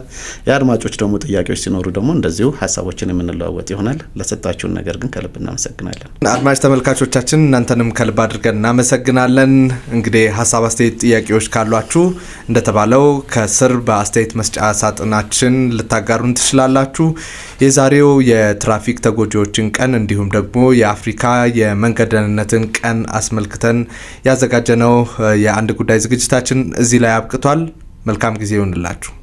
የአድማጮች ደግሞ ጥያቄዎች ሲኖሩ ደግሞ እንደዚሁ ሐሳቦችን የምንለዋወጥ ይሆናል። ለሰጣችሁን ነገር ግን ከልብ እናመሰግናለን። አድማጭ ተመልካቾቻችን እናንተንም ከልብ አድርገን እናመሰግናለን። እንግዲህ ሐሳብ አስተያየት ጥያቄዎች ካሏችሁ እንደተባለው ከስር በአስተያየት መስጫ ሳጥናችን ልታጋሩን ትችላላችሁ። የዛሬው የትራፊክ ተጎጂዎችን ቀን እንዲሁም ደግሞ የአፍሪካ የመንገድ ደህንነትን ቀን አስመልክተን ያዘጋጀነው የአንድ ጉዳይ ዝግጅታችን እዚህ ላይ አብቅቷል። መልካም ጊዜ ይሁንላችሁ።